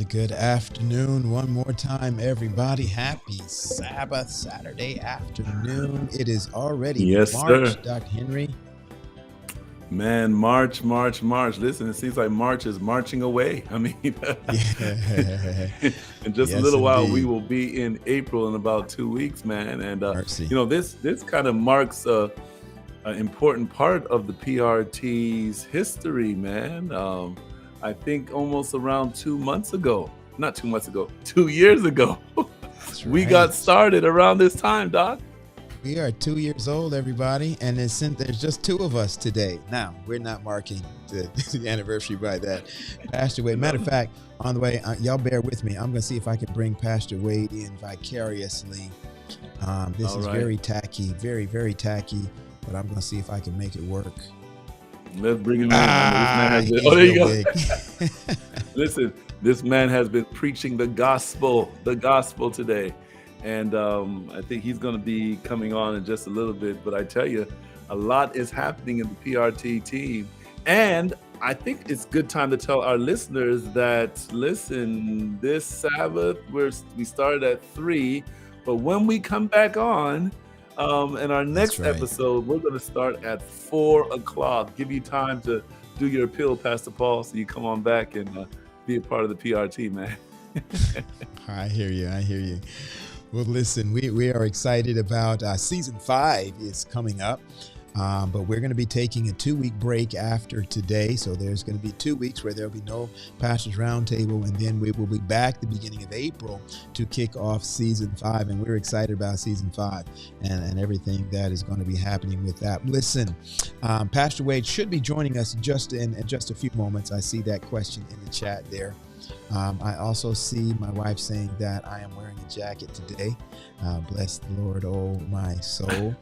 Good afternoon one more time, everybody. Happy Sabbath, Saturday afternoon. It is already Yes, March, sir. Dr. Henry. Man, March, March, March. Listen, it seems like March is marching away. I mean, Yeah. in just a Yes, little while, we indeed. will be in April in about 2 weeks, man. And Mercy. this kind of marks an important part of the PRT's history, man. I think almost around 2 months ago, not 2 months ago, 2 years ago, That's we got right. started around this time, Doc. We are 2 years old, everybody, and there's just two of us today. Now, we're not marking the anniversary by that. Pastor Wade, matter of fact, on the way, y'all bear with me. I'm going to see if I can bring Pastor Wade in vicariously. This All is right. very tacky, very, very tacky, but I'm going to see if I can make it work. Let's bring him in. I know this man has been. He's Oh, there you real go. big. Listen, this man has been preaching the gospel today. And I think he's going to be coming on in just a little bit. But I tell you, a lot is happening in the PRT team. And I think it's good time to tell our listeners that, listen, this Sabbath, we started at 3. But when we come back on, in our next right. episode, we're going to start at 4 o'clock. Give you time to do your appeal, Pastor Paul, so you come on back and be a part of the PRT, man. I hear you. Well, listen, we are excited about season 5 is coming up, but we're going to be taking a 2-week break after today. So there's going to be 2 weeks where there'll be no Pastors Roundtable, and then we will be back the beginning of April to kick off season 5. And we're excited about season 5 and everything that is going to be happening with that. Listen, Pastor Wade should be joining us in just a few moments. I see that question in the chat there. I also see my wife saying that I am wearing a jacket today. Bless the Lord, oh my soul.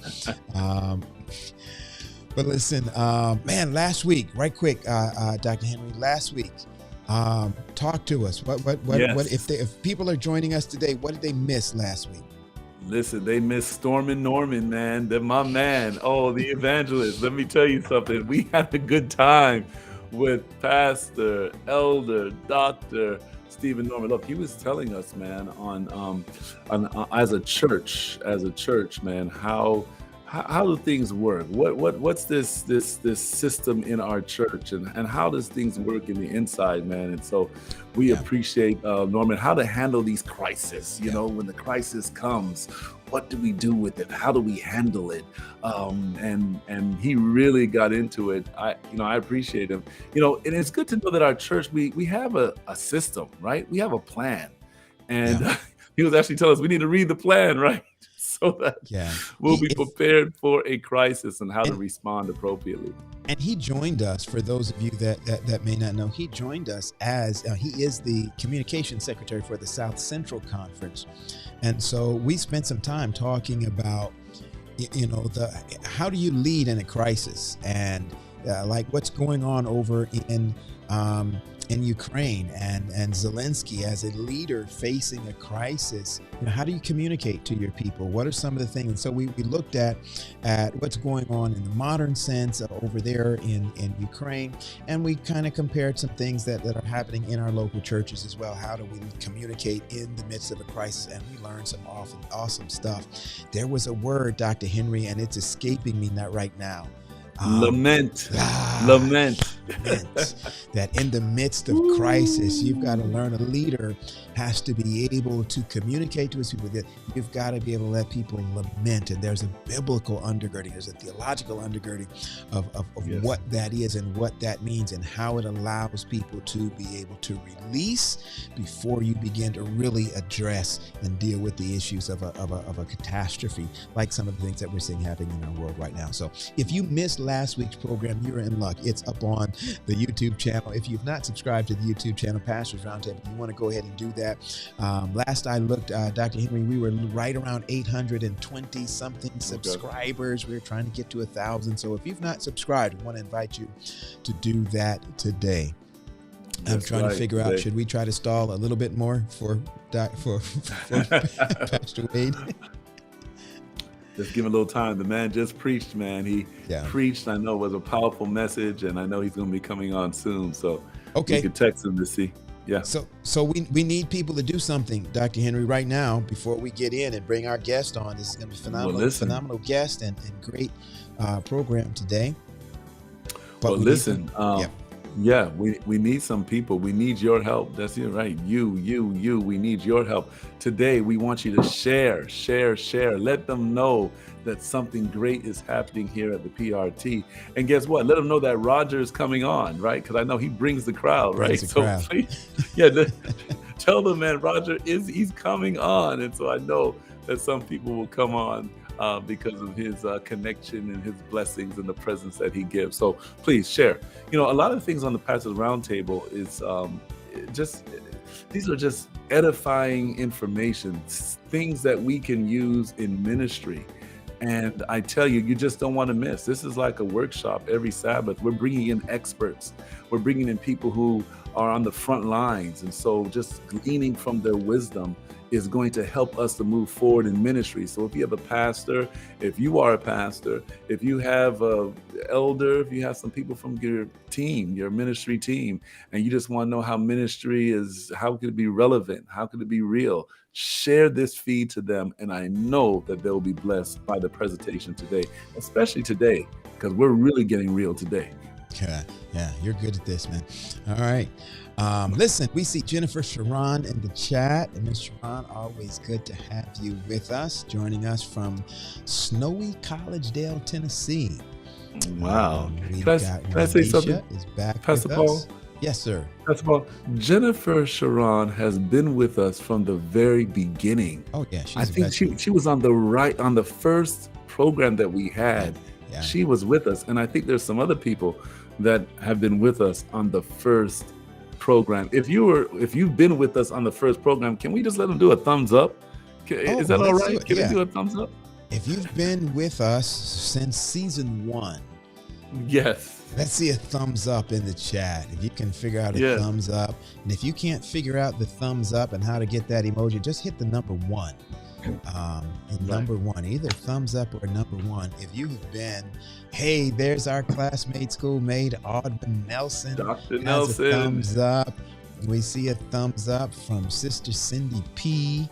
But listen, man, last week, right quick, Dr. Henry, last week, talk to us. Yes. If people are joining us today, what did they miss last week? Listen, they miss Stormin' Norman, man. They're my man. Oh, the evangelist. Let me tell you something. We had a good time with Pastor, Elder, Dr. Stephen Norman. Look, he was telling us, man, on as a church, man, how do things work? What's this system in our church, and how does things work in the inside, man? And so we appreciate Norman, how to handle these crises. You know, when the crisis comes, what do we do with it? How do we handle it? And he really got into it. I appreciate him. And it's good to know that our church, we have a system, right? We have a plan. And he was actually telling us we need to read the plan, right? So that we'll be prepared for a crisis and how to respond appropriately. And he joined us, for those of you that may not know, he joined us as he is the communications secretary for the South Central Conference. And so we spent some time talking about, how do you lead in a crisis, and like what's going on over in Ukraine, and Zelensky as a leader facing a crisis. How do you communicate to your people? What are some of the things? And so we looked at what's going on in the modern sense over there in Ukraine, and we kind of compared some things that are happening in our local churches as well. How do we communicate in the midst of a crisis? And we learned some awesome stuff. There was a word, Dr. Henry, and it's escaping me not right now. Lament. That in the midst of crisis, you've got to learn. A leader has to be able to communicate to his people. That you've got to be able to let people lament. And there's a biblical undergirding, there's a theological undergirding of what that is and what that means, and how it allows people to be able to release before you begin to really address and deal with the issues of a catastrophe, like some of the things that we're seeing happening in our world right now. So if you missed last week's program, you're in luck. It's up on the YouTube channel. If you've not subscribed to the YouTube channel, Pastors Roundtable, you want to go ahead and do that. Last I looked, Dr. Henry, we were right around 820 something subscribers. We're trying to get to 1,000. So if you've not subscribed, I want to invite you to do that today. I'm trying to figure out, should we try to stall a little bit more for Pastor Wade? Just give him a little time. The man just preached, man. He preached. I know it was a powerful message, and I know he's going to be coming on soon. So you can text him to see. Yeah. So we need people to do something, Dr. Henry, right now before we get in and bring our guest on. This is going to be Well, listen. phenomenal guest and great program today. But listen, yeah, we need some people. We need your help. That's it, right? You. We need your help. Today, we want you to share. Let them know that something great is happening here at the PRT. And guess what? Let them know that Roger is coming on, right? Because I know he brings the crowd, right? Please, tell them, man, Roger he's coming on. And so I know that some people will come on because of his connection and his blessings and the presence that he gives. So please share. A lot of things on the Pastor's Roundtable is these are just edifying information, things that we can use in ministry. And I tell you, you just don't want to miss. This is like a workshop every Sabbath. We're bringing in experts. We're bringing in people who are on the front lines. And so just gleaning from their wisdom is going to help us to move forward in ministry. So if you have a pastor, if you are a pastor, if you have an elder, if you have some people from your team, your ministry team, and you just want to know how ministry is, how could it be relevant? How could it be real? Share this feed to them. And I know that they'll be blessed by the presentation today, especially today, because we're really getting real today. Yeah, you're good at this, man. All right. Listen, we see Jennifer Sharon in the chat. And Ms. Sharon, always good to have you with us, joining us from snowy Collegedale, Tennessee. Wow. Can I say something? Is back Pastor with Paul? us. Yes, sir. Pastor Paul, Jennifer Sharon has been with us from the very beginning. Oh, yeah. I think she was on the first program that we had. Yeah. She was with us. And I think there's some other people that have been with us on the first program. If you've been with us on the first program, can we just let them do a thumbs up? Is that all right? Can we do a thumbs up? If you've been with us since season 1, yes, let's see a thumbs up in the chat. If you can figure out a thumbs up, and if you can't figure out the thumbs up and how to get that emoji, just hit the number 1. Number 1, either thumbs up or number 1. If you've been, hey, there's our classmate, schoolmate, Audwin Nelson. Dr. Nelson. A thumbs up. We see a thumbs up from Sister Cindy P.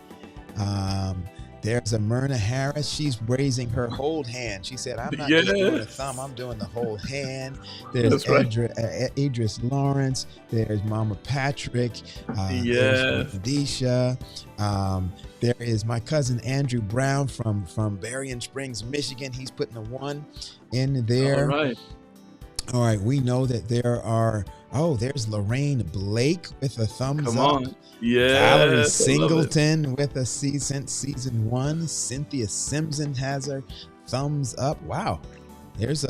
There's a Myrna Harris. She's raising her whole hand. She said, I'm not just doing a thumb, I'm doing the whole hand. There's Idris Lawrence. There's Mama Patrick. There's Felicia. There is my cousin Andrew Brown from Berrien Springs, Michigan. He's putting a 1 in there. All right. We know that there are, there's Lorraine Blake with a thumbs up. Come on. Yeah. Valerie Singleton with a since season 1. Cynthia Simpson has her thumbs up. Wow. There's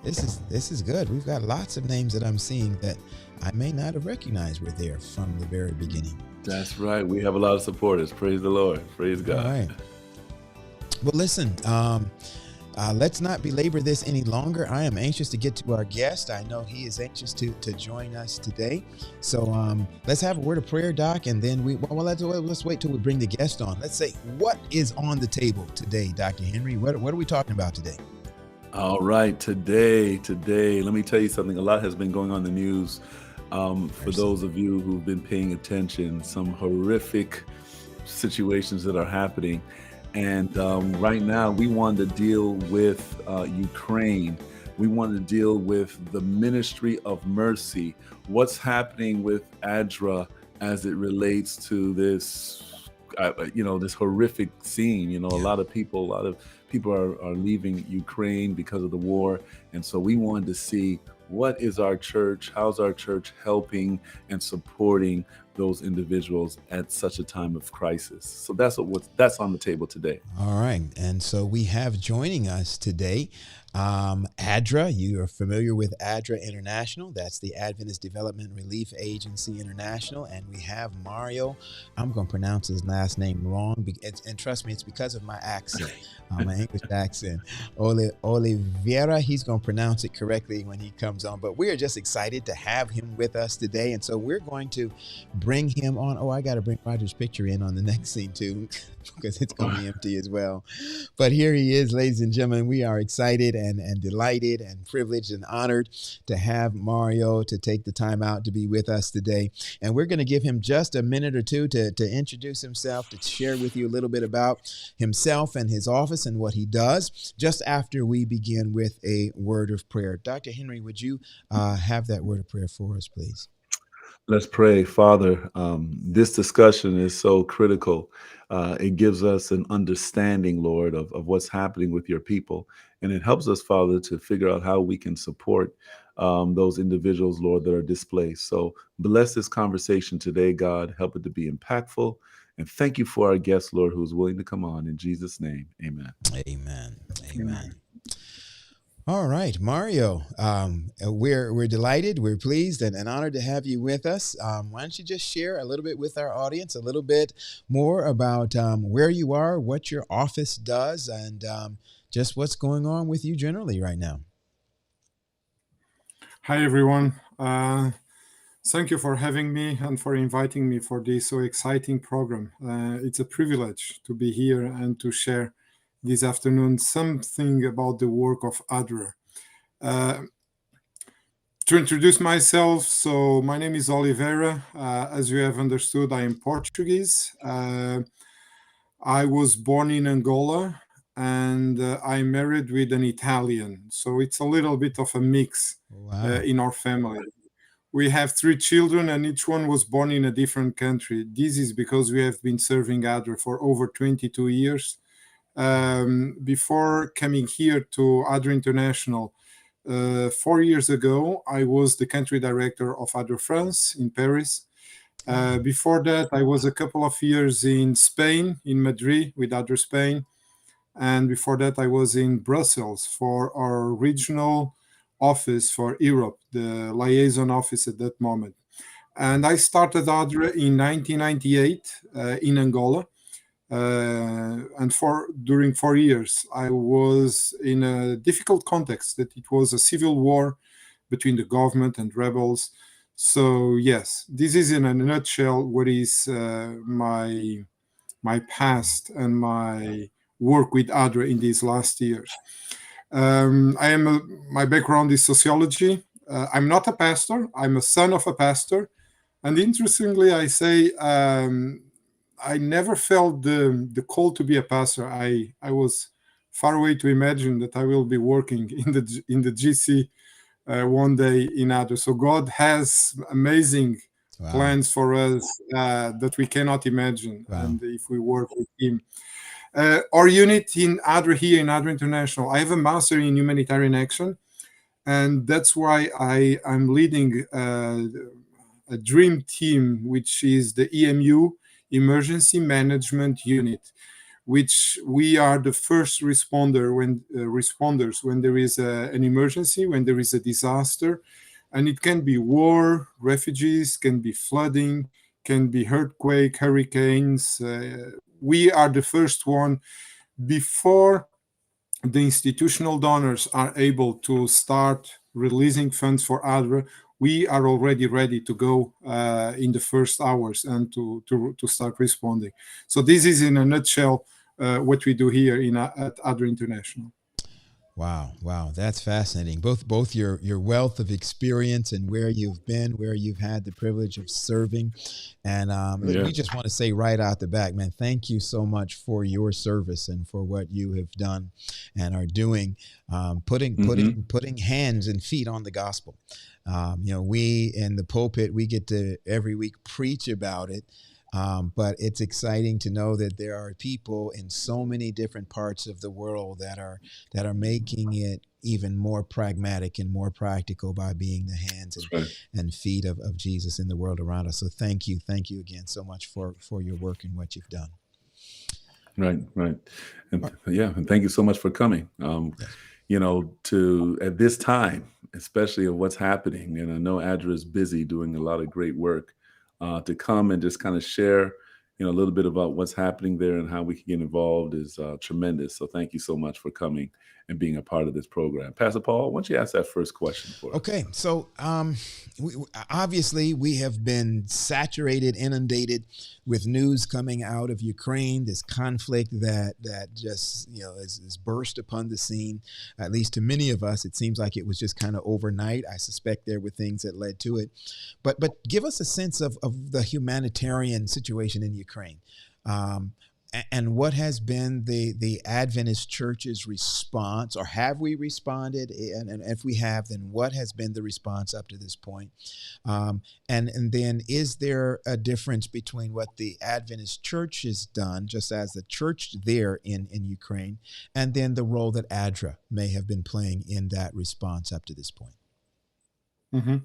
this is good. We've got lots of names that I'm seeing that I may not have recognized were there from the very beginning. That's right. We have a lot of supporters. Praise the Lord. Praise God. All right. Well, listen, let's not belabor this any longer. I am anxious to get to our guest. I know he is anxious to join us today. So let's have a word of prayer, Doc, and then let's wait till we bring the guest on. Let's say, what is on the table today, Dr. Henry? What are we talking about today? All right. Today, let me tell you something. A lot has been going on in the news. For those of you who've been paying attention, some horrific situations that are happening. And right now, we want to deal with Ukraine. We want to deal with the ministry of mercy. What's happening with ADRA as it relates to this, this horrific scene. A lot of people are leaving Ukraine because of the war. And so we wanted to see, what is our church? How's our church helping and supporting those individuals at such a time of crisis? So that's on the table today. All right. And so we have joining us today, ADRA. You are familiar with ADRA International. That's the Adventist Development Relief Agency International. And we have Mario. I'm going to pronounce his last name wrong. And trust me, it's because of my accent, my English accent. Oliveira, he's going to pronounce it correctly when he comes on. But we are just excited to have him with us today. And so we're going to bring him on. Oh, I got to bring Roger's picture in on the next scene too, because it's going to be empty as well. But here he is, ladies and gentlemen. We are excited and delighted and privileged and honored to have Mario to take the time out to be with us today. And we're going to give him just a minute or two to introduce himself, to share with you a little bit about himself and his office and what he does, just after we begin with a word of prayer. Dr. Henry, would you have that word of prayer for us, please? Let's pray. Father, this discussion is so critical. It gives us an understanding, Lord, of what's happening with your people. And it helps us, Father, to figure out how we can support those individuals, Lord, that are displaced. So bless this conversation today, God. Help it to be impactful. And thank you for our guest, Lord, who's willing to come on. In Jesus' name, amen. Amen. Amen. All right, Mario, we're delighted, we're pleased and honored to have you with us. Why don't you just share a little bit with our audience, a little bit more about where you are, what your office does, and just what's going on with you generally right now. Hi, everyone. Thank you for having me and for inviting me for this so exciting program. It's a privilege to be here and to share this afternoon something about the work of ADRA. To introduce myself, so my name is Oliveira. As you have understood, I am Portuguese. I was born in Angola and I married with an Italian. So it's a little bit of a mix in our family. We have 3 children and each one was born in a different country. This is because we have been serving ADRA for over 22 years. Before coming here to ADRA International, 4 years ago, I was the country director of ADRA France in Paris. Before that, I was a couple of years in Spain, in Madrid with ADRA Spain. And before that, I was in Brussels for our regional office for Europe, the liaison office at that moment. And I started ADRA in 1998 in Angola. And during 4 years, I was in a difficult context that it was a civil war between the government and rebels. So yes, this is in a nutshell what is my past and my work with ADRA in these last years. My background is sociology. I'm not a pastor. I'm a son of a pastor. And interestingly, I say I never felt the call to be a pastor. I was far away to imagine that I will be working in the GC one day in ADRA. So God has amazing plans for us that we cannot imagine. And if we work with Him. Our unit in ADRA here in ADRA International, I have a master in humanitarian action, and that's why I'm leading a dream team, which is the EMU, Emergency Management Unit, which we are the first responders when there is an emergency, when there is a disaster, and it can be war, refugees, can be flooding, can be earthquake, hurricanes. We are the first one before the institutional donors are able to start releasing funds for ADRA. We are already ready to go in the first hours and to start responding. So this is in a nutshell what we do here at ADRA International. Wow, that's fascinating. Both your wealth of experience and where you've been, where you've had the privilege of serving, and we just want to say right out the back, man, thank you so much for your service and for what you have done and are doing, putting hands and feet on the gospel. We in the pulpit, we get to every week preach about it. But it's exciting to know that there are people in so many different parts of the world that are making it even more pragmatic and more practical by being the hands and feet of Jesus in the world around us. So thank you again so much for your work and what you've done. Right. And thank you so much for coming. To at this time, especially of what's happening, and I know ADRA is busy doing a lot of great work. To come and just kind of share, a little bit about what's happening there and how we can get involved is tremendous. So thank you so much for coming and being a part of this program. Pastor Paul, why don't you ask that first question for us? Okay, so obviously we have been saturated, inundated with news coming out of Ukraine. This conflict that just is burst upon the scene. At least to many of us, it seems like it was just kind of overnight. I suspect there were things that led to it, but give us a sense of the humanitarian situation in Ukraine. And what has been the Adventist Church's response, or have we responded? And if we have, then what has been the response up to this point? And then is there a difference between what the Adventist Church has done, just as the church there in Ukraine, and then the role that ADRA may have been playing in that response up to this point? Mm-hmm.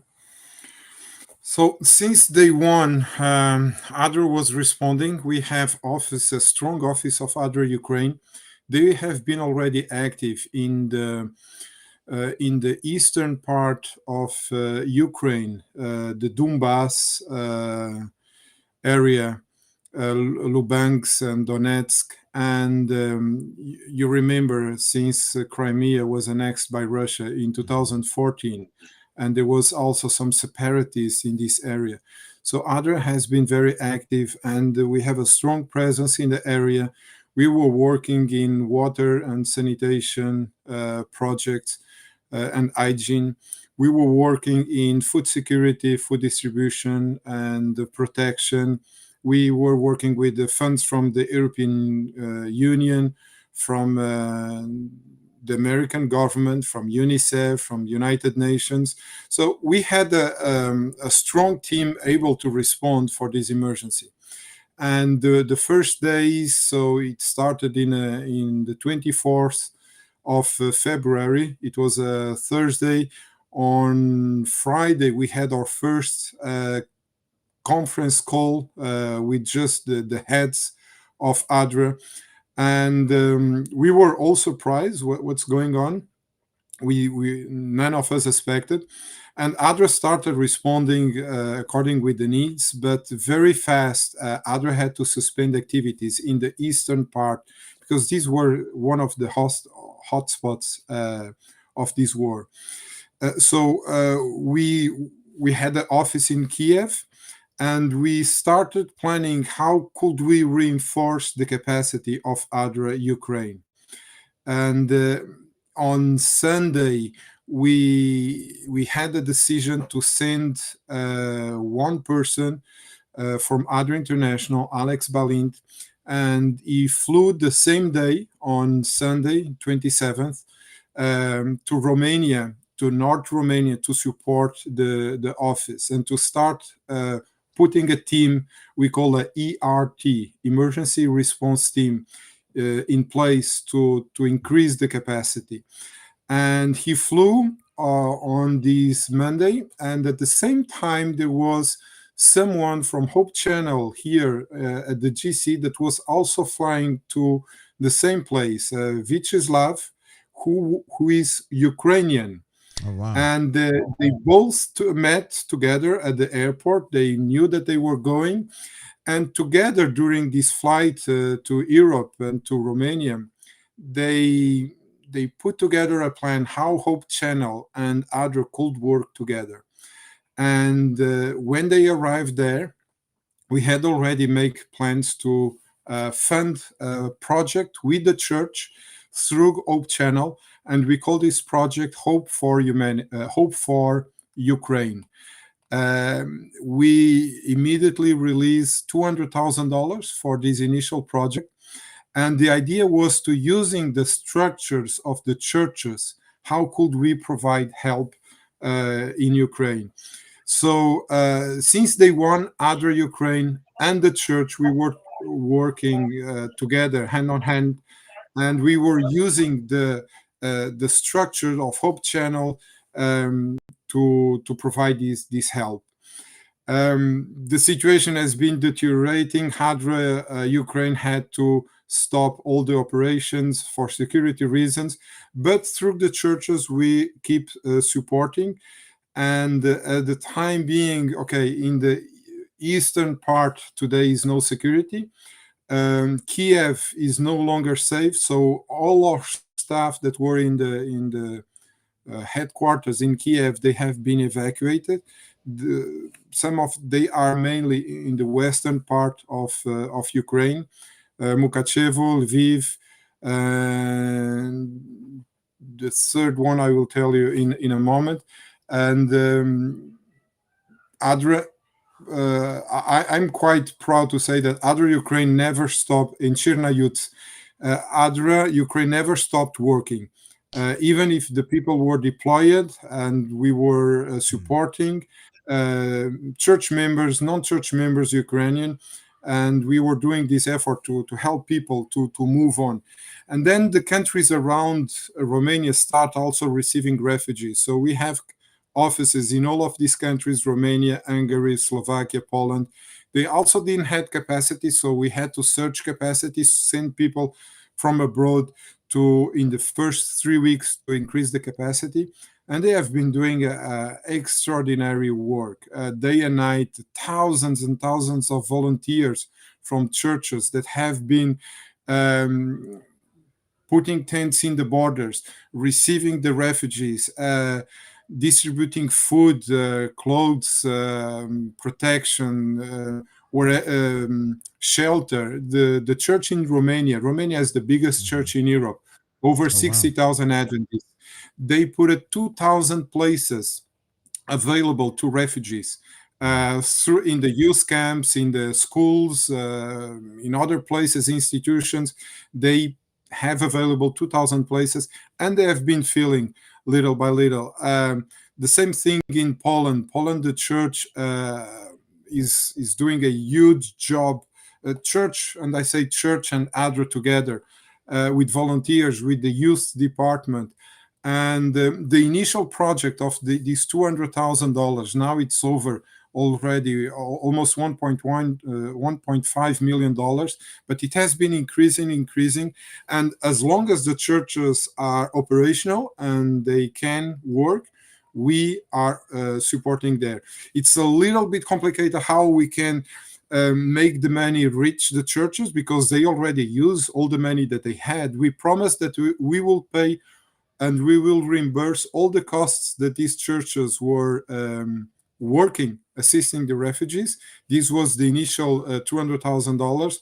So since day one, ADRA was responding. We have a strong office of ADRA Ukraine. They have been already active in the eastern part of Ukraine, the Donbass area, Lubansk and Donetsk. And you remember, since Crimea was annexed by Russia in 2014, and there was also some separatists in this area. So ADRA has been very active, and we have a strong presence in the area. We were working in water and sanitation projects and hygiene. We were working in food security, food distribution, and protection. We were working with the funds from the European Union, from the American government, from UNICEF, from United Nations. So we had a strong team able to respond for this emergency. And the first days, so it started in the 24th of February. It was a Thursday. On Friday, we had our first conference call with just the heads of ADRA. And we were all surprised what's going on. We none of us expected, and ADRA started responding according with the needs, but very fast. ADRA had to suspend activities in the eastern part because these were one of the hotspots of this war. So we had the office in Kiev, and we started planning how could we reinforce the capacity of ADRA Ukraine. And on Sunday, we had a decision to send one person from ADRA International, Alex Balint, and he flew the same day on Sunday, 27th, to Romania, to North Romania, to support the office and to start putting a team we call a ERT, Emergency Response Team, in place to increase the capacity. And he flew on this Monday, and at the same time there was someone from Hope Channel here at the GC that was also flying to the same place, Vyacheslav, who is Ukrainian. Oh, wow. And they both met together at the airport. They knew that they were going. And together during this flight to Europe and to Romania, they put together a plan how Hope Channel and ADRA could work together. And when they arrived there, we had already made plans to fund a project with the church through Hope Channel, and we call this project Hope for Ukraine. We immediately released $200,000 for this initial project, and the idea was to using the structures of the churches. How could we provide help in Ukraine? So since day one, ADRA Ukraine and the church, we were working together hand on hand, and we were using the structure of Hope Channel to provide this help. The situation has been deteriorating. ADRA Ukraine had to stop all the operations for security reasons, but through the churches we keep supporting. And at the time being, okay, in the eastern part today is no security. Kiev is no longer safe, so all our staff that were in the headquarters in Kiev, they have been evacuated. Some of they are mainly in the western part of Ukraine, Mukachevo, Lviv, and the third one I will tell you in a moment. And ADRA, I'm quite proud to say that ADRA Ukraine never stopped in Chernayut. ADRA Ukraine never stopped working. Even if the people were deployed and we were supporting church members, non-church members, Ukrainian, and we were doing this effort to help people to move on. And then the countries around Romania start also receiving refugees. So we have offices in all of these countries, Romania, Hungary, Slovakia, Poland. They also didn't have capacity, so we had to search capacity, send people from abroad to, in the first 3 weeks, to increase the capacity. And they have been doing extraordinary work, day and night, thousands and thousands of volunteers from churches that have been putting tents in the borders, receiving the refugees, distributing food, clothes, protection, or shelter. The church in Romania is the biggest church in Europe, over 60,000 Adventists. They put 2,000 places available to refugees through in the youth camps, in the schools, in other places, institutions. They have available 2,000 places, and they have been filling little by little. The same thing in Poland. Poland, the church is doing a huge job. Church, and I say church and ADRA together, with volunteers, with the youth department. And the initial project of these $200,000, now it's over already almost $1.5 million, but it has been increasing. And as long as the churches are operational and they can work, we are supporting there. It's a little bit complicated how we can make the money reach the churches, because they already use all the money that they had. We promised that we will pay and we will reimburse all the costs that these churches were working, assisting the refugees. This was the initial $200,000,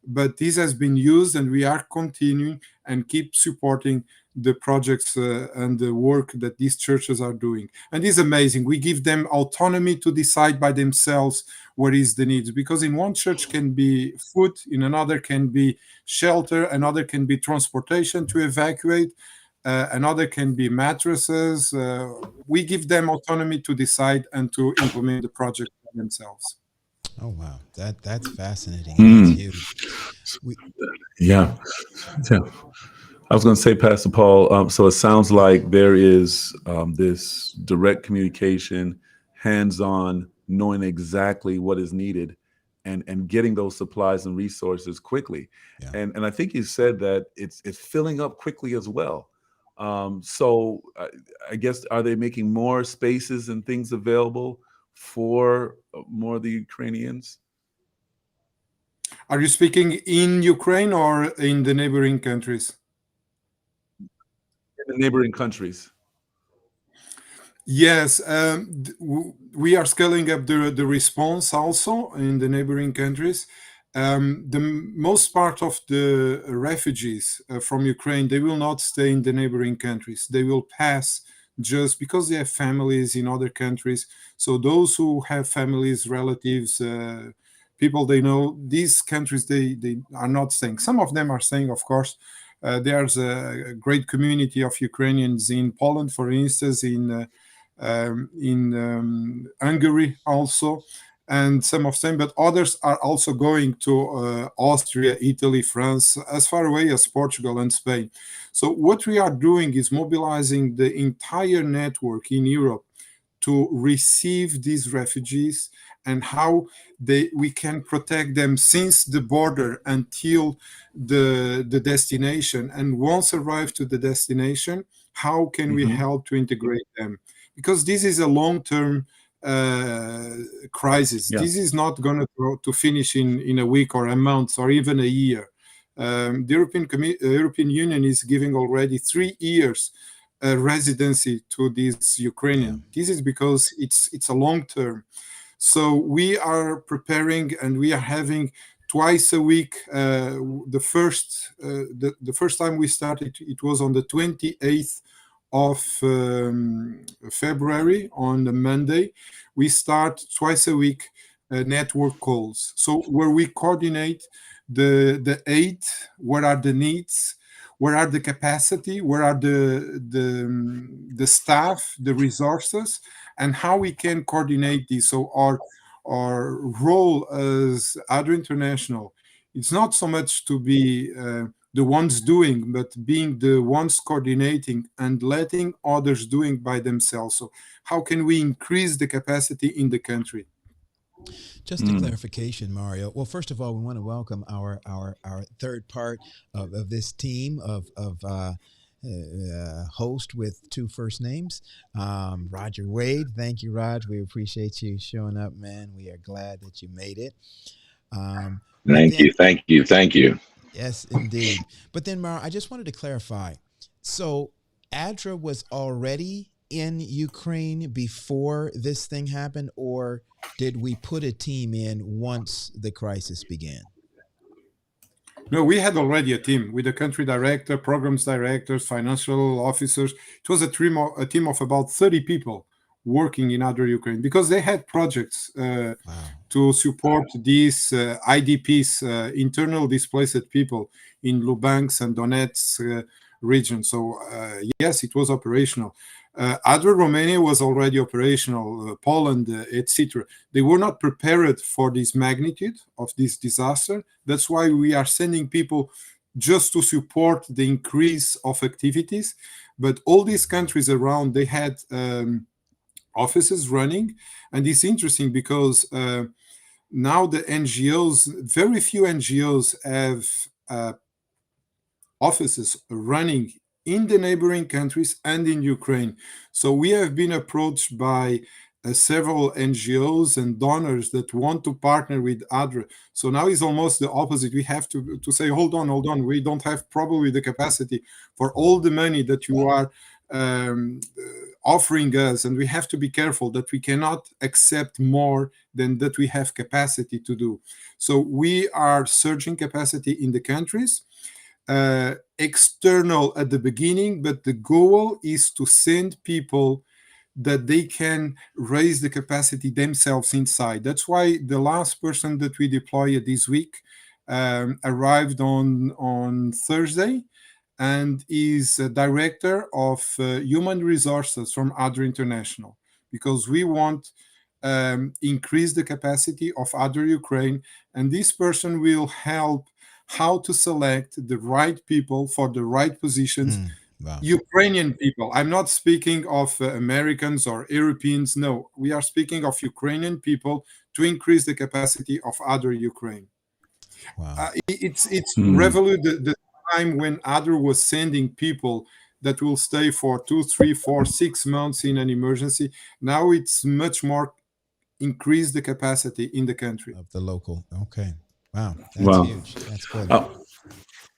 but this has been used, and we are continuing and keep supporting the projects and the work that these churches are doing. And it's amazing. We give them autonomy to decide by themselves what is the needs, because in one church can be food, in another can be shelter, another can be transportation to evacuate, another can be mattresses. We give them autonomy to decide and to implement the project themselves. Oh wow, that's fascinating. And that's huge. Yeah. I was going to say, Pastor Paul, so it sounds like there is this direct communication, hands-on, knowing exactly what is needed, and getting those supplies and resources quickly. Yeah. And I think you said that it's filling up quickly as well. So I guess, are they making more spaces and things available for more of the Ukrainians? Are you speaking in Ukraine or in the neighboring countries? In the neighboring countries. Yes, we are scaling up the response also in the neighboring countries. The most part of the refugees from Ukraine, they will not stay in the neighboring countries. They will pass, just because they have families in other countries. So those who have families, relatives, people they know, these countries, they are not staying. Some of them are staying, of course. There's a great community of Ukrainians in Poland, for instance, in Hungary also, and some of them, but others are also going to Austria, Italy, France, as far away as Portugal and Spain. So what we are doing is mobilizing the entire network in Europe to receive these refugees, and how we can protect them since the border until the destination. And once arrived to the destination, how can we help to integrate them? Because this is a long-term crisis. Yeah. This is not going to finish in a week or a month or even a year. The European Union is giving already 3 years residency to these Ukrainian. This is because it's a long term. So we are preparing, and we are having twice a week. The first time we started, it was on the 28th of February, on the Monday. We start twice a week network calls. So where we coordinate the aid, what are the needs, where are the capacity, where are the staff, the resources, and how we can coordinate this. So our role as ADRA International, it's not so much to be the ones doing, but being the ones coordinating and letting others doing by themselves. So how can we increase the capacity in the country? Just a clarification, Mario. Well, first of all, we want to welcome our third part of this team of host with 2 first names, Roger Wade. Thank you, Raj. We appreciate you showing up, man. We are glad that you made it. Thank you. Yes, indeed. But then, Mario, I just wanted to clarify. So ADRA was already in Ukraine before this thing happened, or did we put a team in once the crisis began? No, we had already a team with a country director, programs directors, financial officers. It was a team of about 30 people working in ADRA Ukraine, because they had projects to support these IDPs, internal displaced people in Luhansk and Donetsk region. So yes, it was operational. ADRA Romania was already operational, Poland, etc. They were not prepared for this magnitude of this disaster. That's why we are sending people just to support the increase of activities. But all these countries around, they had offices running. And it's interesting because now the NGOs, very few NGOs have offices running in the neighboring countries and in Ukraine. So we have been approached by several NGOs and donors that want to partner with ADRA. So now it's almost the opposite. We have to say, hold on. We don't have probably the capacity for all the money that you are offering us. And we have to be careful that we cannot accept more than that we have capacity to do. So we are surging capacity in the countries. External at the beginning, but the goal is to send people that they can raise the capacity themselves inside. That's why the last person that we deployed this week arrived on Thursday, and is a director of human resources from ADRA International, because we want increase the capacity of ADRA Ukraine, and this person will help how to select the right people for the right positions. Wow. Ukrainian people. I'm not speaking of Americans or Europeans. No, we are speaking of Ukrainian people to increase the capacity of ADRA Ukraine. Wow. It's the time when ADRA was sending people that will stay for 2, 3, 4, 6 months in an emergency. Now it's much more increase the capacity in the country Of the local. Okay. Wow. That's huge. That's good.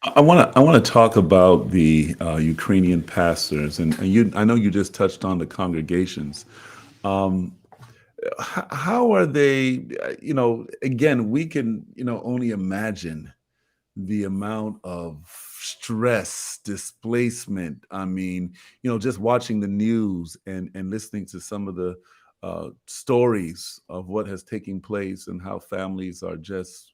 I want to talk about the Ukrainian pastors, and I know you just touched on the congregations. How are they? Again, we can only imagine the amount of stress, displacement. I mean, just watching the news and listening to some of the stories of what has taken place and how families are just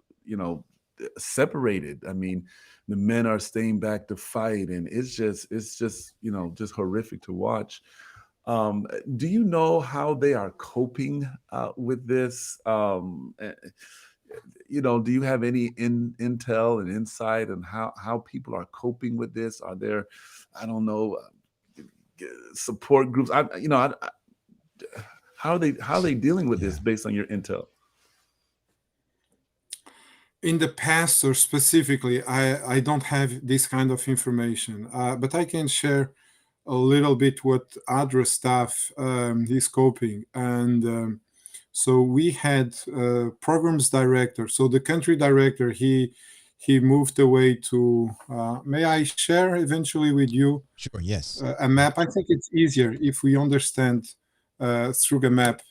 separated. I mean, the men are staying back to fight, and it's just just horrific to watch. Do you know how they are coping with this? Do you have any intel and insight on how people are coping with this? Are there, I don't know, support groups? How are they dealing with this based on your intel? In the past, or specifically, I don't have this kind of information, but I can share a little bit what ADRA staff is coping. And So we had programs director. So the country director, he moved away to. May I share eventually with you Sure. Yes. a map? I think it's easier if we understand through the map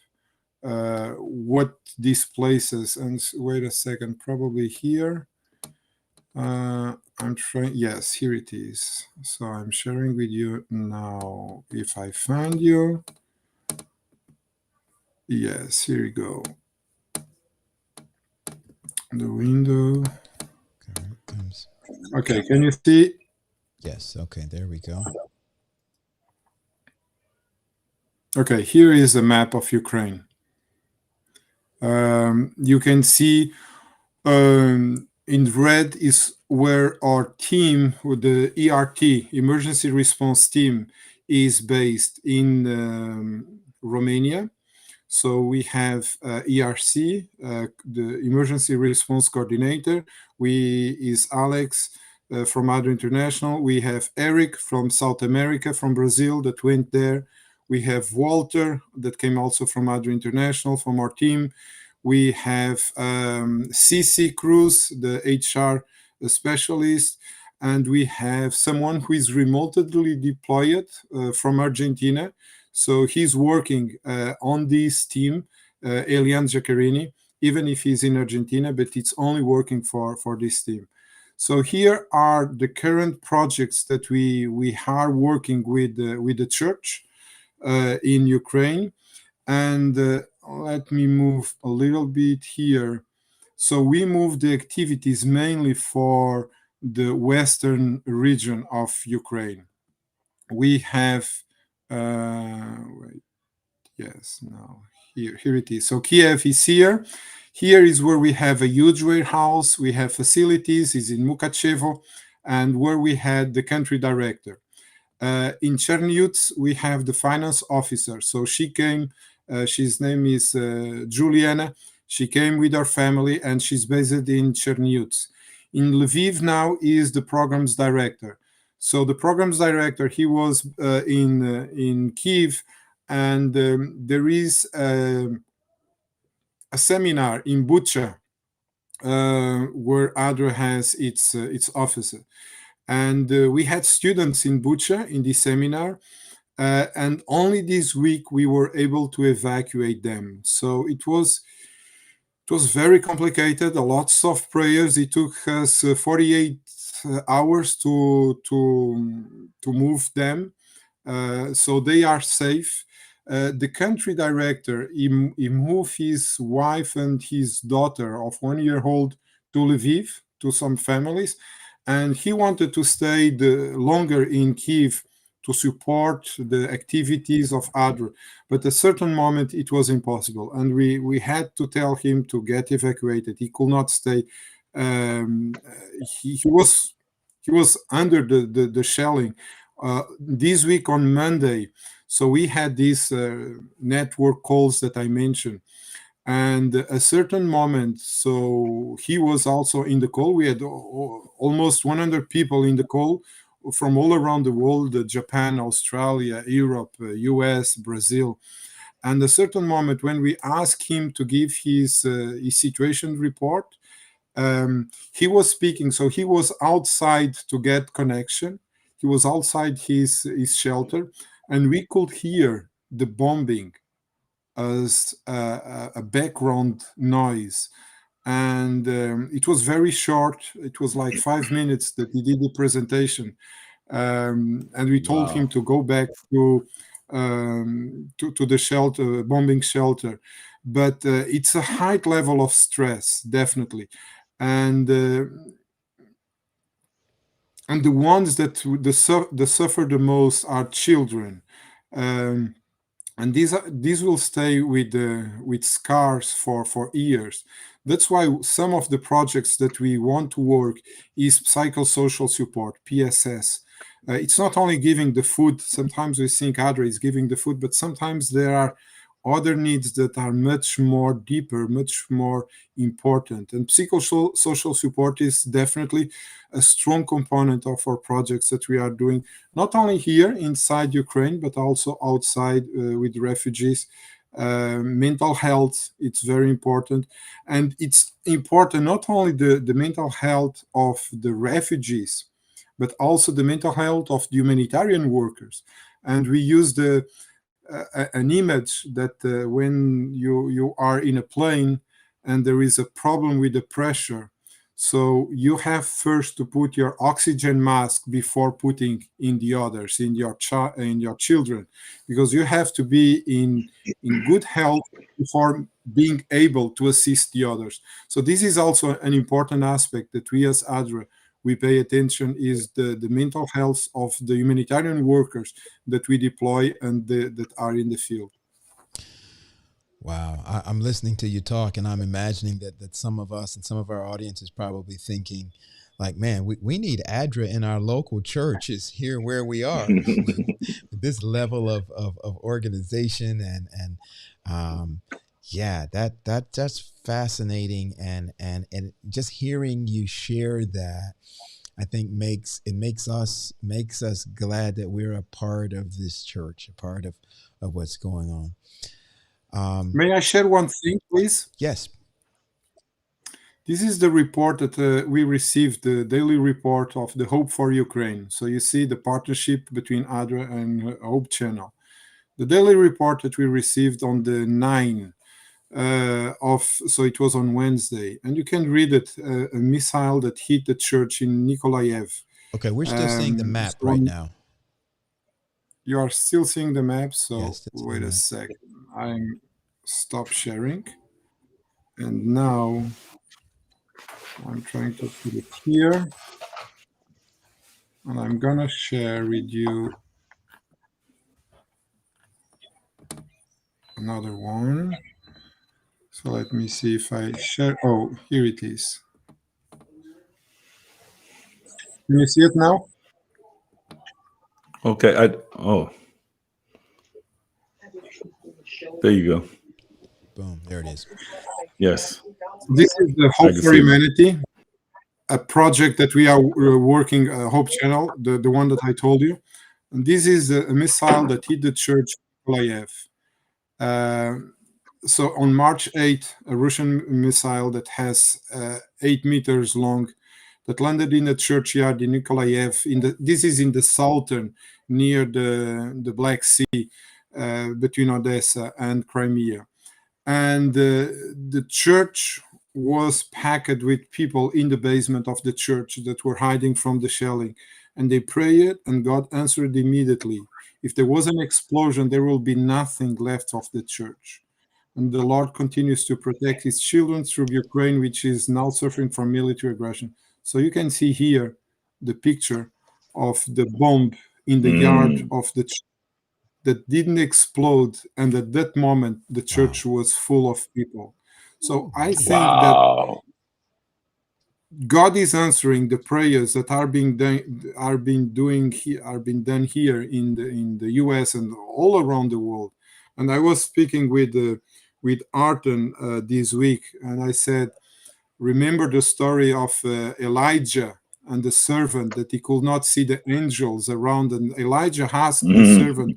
what these places. And wait a second, probably here. I'm trying. Yes, here it is. So I'm sharing with you now. If I find you, yes, here we go. The window. Comes. Okay, can you see? Yes. Okay. There we go. Okay, here is a map of Ukraine. You can see in red is where our team, with the ERT, Emergency Response Team, is based in Romania. So we have ERC, the Emergency Response Coordinator. We is Alex from ADRA International. We have Eric from South America, from Brazil, that went there. We have Walter, that came also from ADRA International, from our team. We have CC Cruz, the HR specialist, and we have someone who is remotely deployed from Argentina. So he's working on this team, Elian Giaccherini, even if he's in Argentina, but it's only working for this team. So here are the current projects that we are working with the church in Ukraine. And let me move a little bit here. So we move the activities mainly for the western region of Ukraine. We have, wait, yes, now here it is. So Kiev is here. Here is where we have a huge warehouse. We have facilities, is in Mukachevo, and where we had the country director. In Chernihiv, we have the finance officer. So she came, she's name is Juliana. She came with her family and she's based in Chernihiv. In Lviv now is the programs director. So the programs director, he was in Kiev, and there is a seminar in Bucha where ADRA has its office. And we had students in Bucha in this seminar, and only this week we were able to evacuate them. So it was very complicated, a lot of prayers. It took us 48 hours to move them, so they are safe. The country director, he moved his wife and his daughter of 1 year old to Lviv, to some families, and he wanted to stay longer in Kiev to support the activities of ADRA. But at a certain moment, it was impossible. And we had to tell him to get evacuated. He could not stay. He was under the shelling. This week on Monday, so we had these network calls that I mentioned. And a certain moment, so he was also in the call. We had almost 100 people in the call from all around the world, Japan, Australia, Europe, US, Brazil. And a certain moment when we asked him to give his situation report, he was speaking. So he was outside to get connection. He was outside his shelter, and we could hear the bombing as a background noise. And it was very short. It was like 5 minutes that he did the presentation. And we told him to go back to the shelter, bombing shelter. But it's a high level of stress, definitely. And the ones that suffer the most are children. And these will stay with scars for years. That's why some of the projects that we want to work is psychosocial support, PSS. It's not only giving the food. Sometimes we think ADRA is giving the food, but sometimes there are other needs that are much more deeper, much more important. And psychosocial support is definitely a strong component of our projects that we are doing, not only here inside Ukraine, but also outside with refugees. Mental health, it's very important. And it's important not only the mental health of the refugees, but also the mental health of the humanitarian workers. And we use an image that when you are in a plane and there is a problem with the pressure, so you have first to put your oxygen mask before putting in the others, in your children, because you have to be in good health before being able to assist the others. So this is also an important aspect that we as ADRA we pay attention, is the mental health of the humanitarian workers that we deploy and that are in the field. Wow. I'm listening to you talk, and I'm imagining that some of us and some of our audience is probably thinking, like, man, we need ADRA in our local churches here where we are. This level of organization and yeah, that's fascinating, and just hearing you share that, I think makes us glad that we're a part of this church, a part of what's going on. May I share one thing, please? Yes. This is the report that we received, the daily report of the Hope for Ukraine. So you see the partnership between ADRA and Hope Channel. The daily report that we received on the 9th so it was on Wednesday, and you can read it, a missile that hit the church in Nikolaev. Okay, we're still seeing the map right now. You are still seeing the map, so yes, wait a second. I'm stop sharing, and now I'm trying to put it here, and I'm gonna share with you another one. So let me see if I share. Oh, here it is. Can you see it now? Okay. There you go. Boom. There it is. Yes. This is the Hope for Humanity, a project that we are working, Hope Channel, the one that I told you. And this is a missile that hit the church in Nikolaev. So on March 8th, a Russian missile that has 8 meters long that landed in a churchyard in Nikolaev. This is in the southern, near the Black Sea, between Odessa and Crimea. And the church was packed with people in the basement of the church that were hiding from the shelling. And they prayed, and God answered immediately. If there was an explosion, there will be nothing left of the church. And the Lord continues to protect his children through Ukraine, which is now suffering from military aggression. So you can see here the picture of the bomb in the yard of the church that didn't explode. And at that moment, the church was full of people. So I think that God is answering the prayers that are being done here in the US and all around the world. And I was speaking with Arton this week, and I said, remember the story of Elijah and the servant, that he could not see the angels around, and Elijah asked the servant,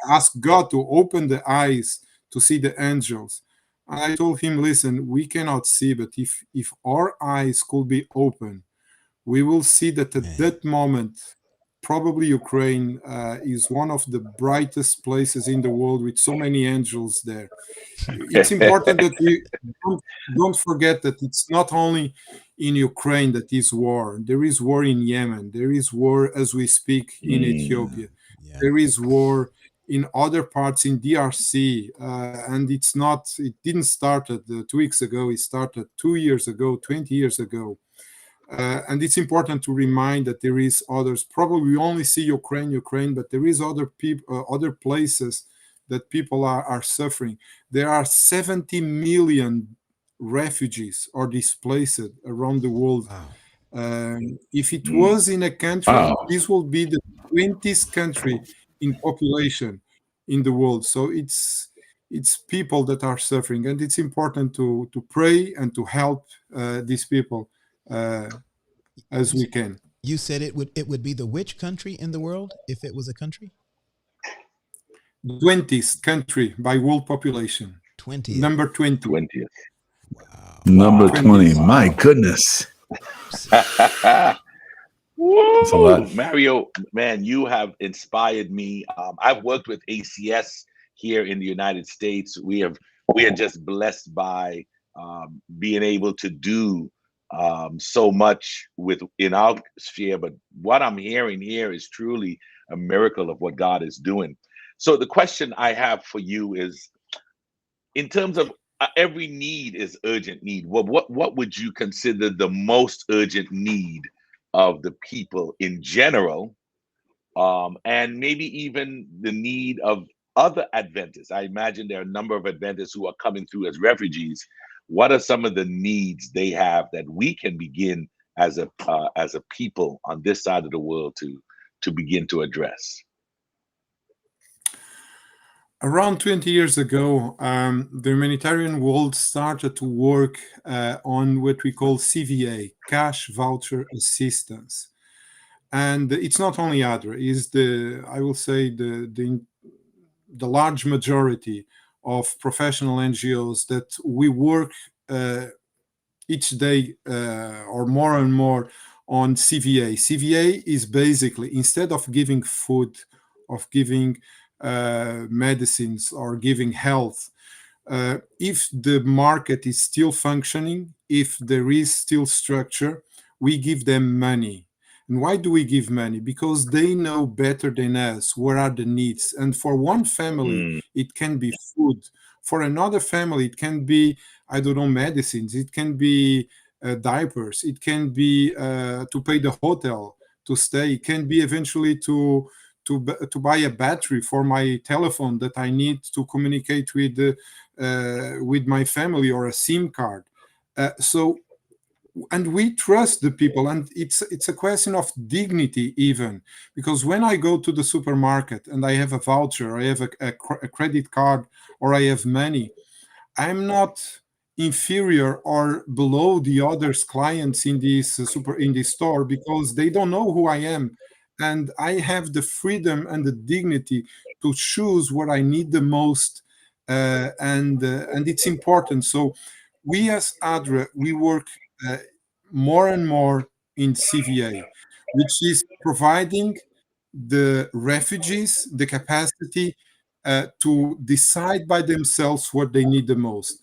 asked God to open the eyes to see the angels. And I told him, listen, we cannot see, but if our eyes could be open, we will see that at that moment, probably Ukraine is one of the brightest places in the world with so many angels there. It's important that we don't forget that it's not only in Ukraine that is war. There is war in Yemen. There is war as we speak in Ethiopia. There is war in other parts in DRC. And it didn't start 2 weeks ago. It started 2 years ago, 20 years ago. And it's important to remind that there is others. Probably we only see Ukraine, but there is other people, other places that people are suffering. There are 70 million refugees or displaced around the world. If it was in a country, this will be the 20th country in population in the world. So it's people that are suffering, and it's important to pray and to help these people as we can. You said it would be the which country in the world if it was a country? 20th country by world population. 20th. Number 20. 20th. Wow. Number Wow. 20. 20th. My goodness. That's a Woo! lot. Mario, man, you have inspired me. I've worked with ACS here in the United States. We are just blessed by being able to do so much in our sphere. But what I'm hearing here is truly a miracle of what God is doing. So the question I have for you is, in terms of every need is urgent need. Well, what would you consider the most urgent need of the people in general, and maybe even the need of other Adventists? I imagine there are a number of Adventists who are coming through as refugees. What are some of the needs they have that we can begin as a people on this side of the world to begin to address? Around 20 years ago, the humanitarian world started to work on what we call CVA, Cash Voucher Assistance. And it's not only ADRA, it's I will say, the large majority of professional NGOs that we work each day or more and more on CVA. CVA is basically, instead of giving food, of giving medicines or giving health, if the market is still functioning, if there is still structure, we give them money. And why do we give money? Because they know better than us what are the needs. And for one family, Mm, it can be food. For another family, it can be, I don't know, medicines. It can be diapers. It can be to pay the hotel to stay. It can be eventually to buy a battery for my telephone that I need to communicate with my family, or a SIM card. And we trust the people, and it's a question of dignity even, because when I go to the supermarket and I have a voucher, I have a credit card, or I have money, I'm not inferior or below the others clients in this store, because they don't know who I am, and I have the freedom and the dignity to choose what I need the most, and it's important. So we as ADRA, we work uh, more and more in CVA, which is providing the refugees the capacity to decide by themselves what they need the most.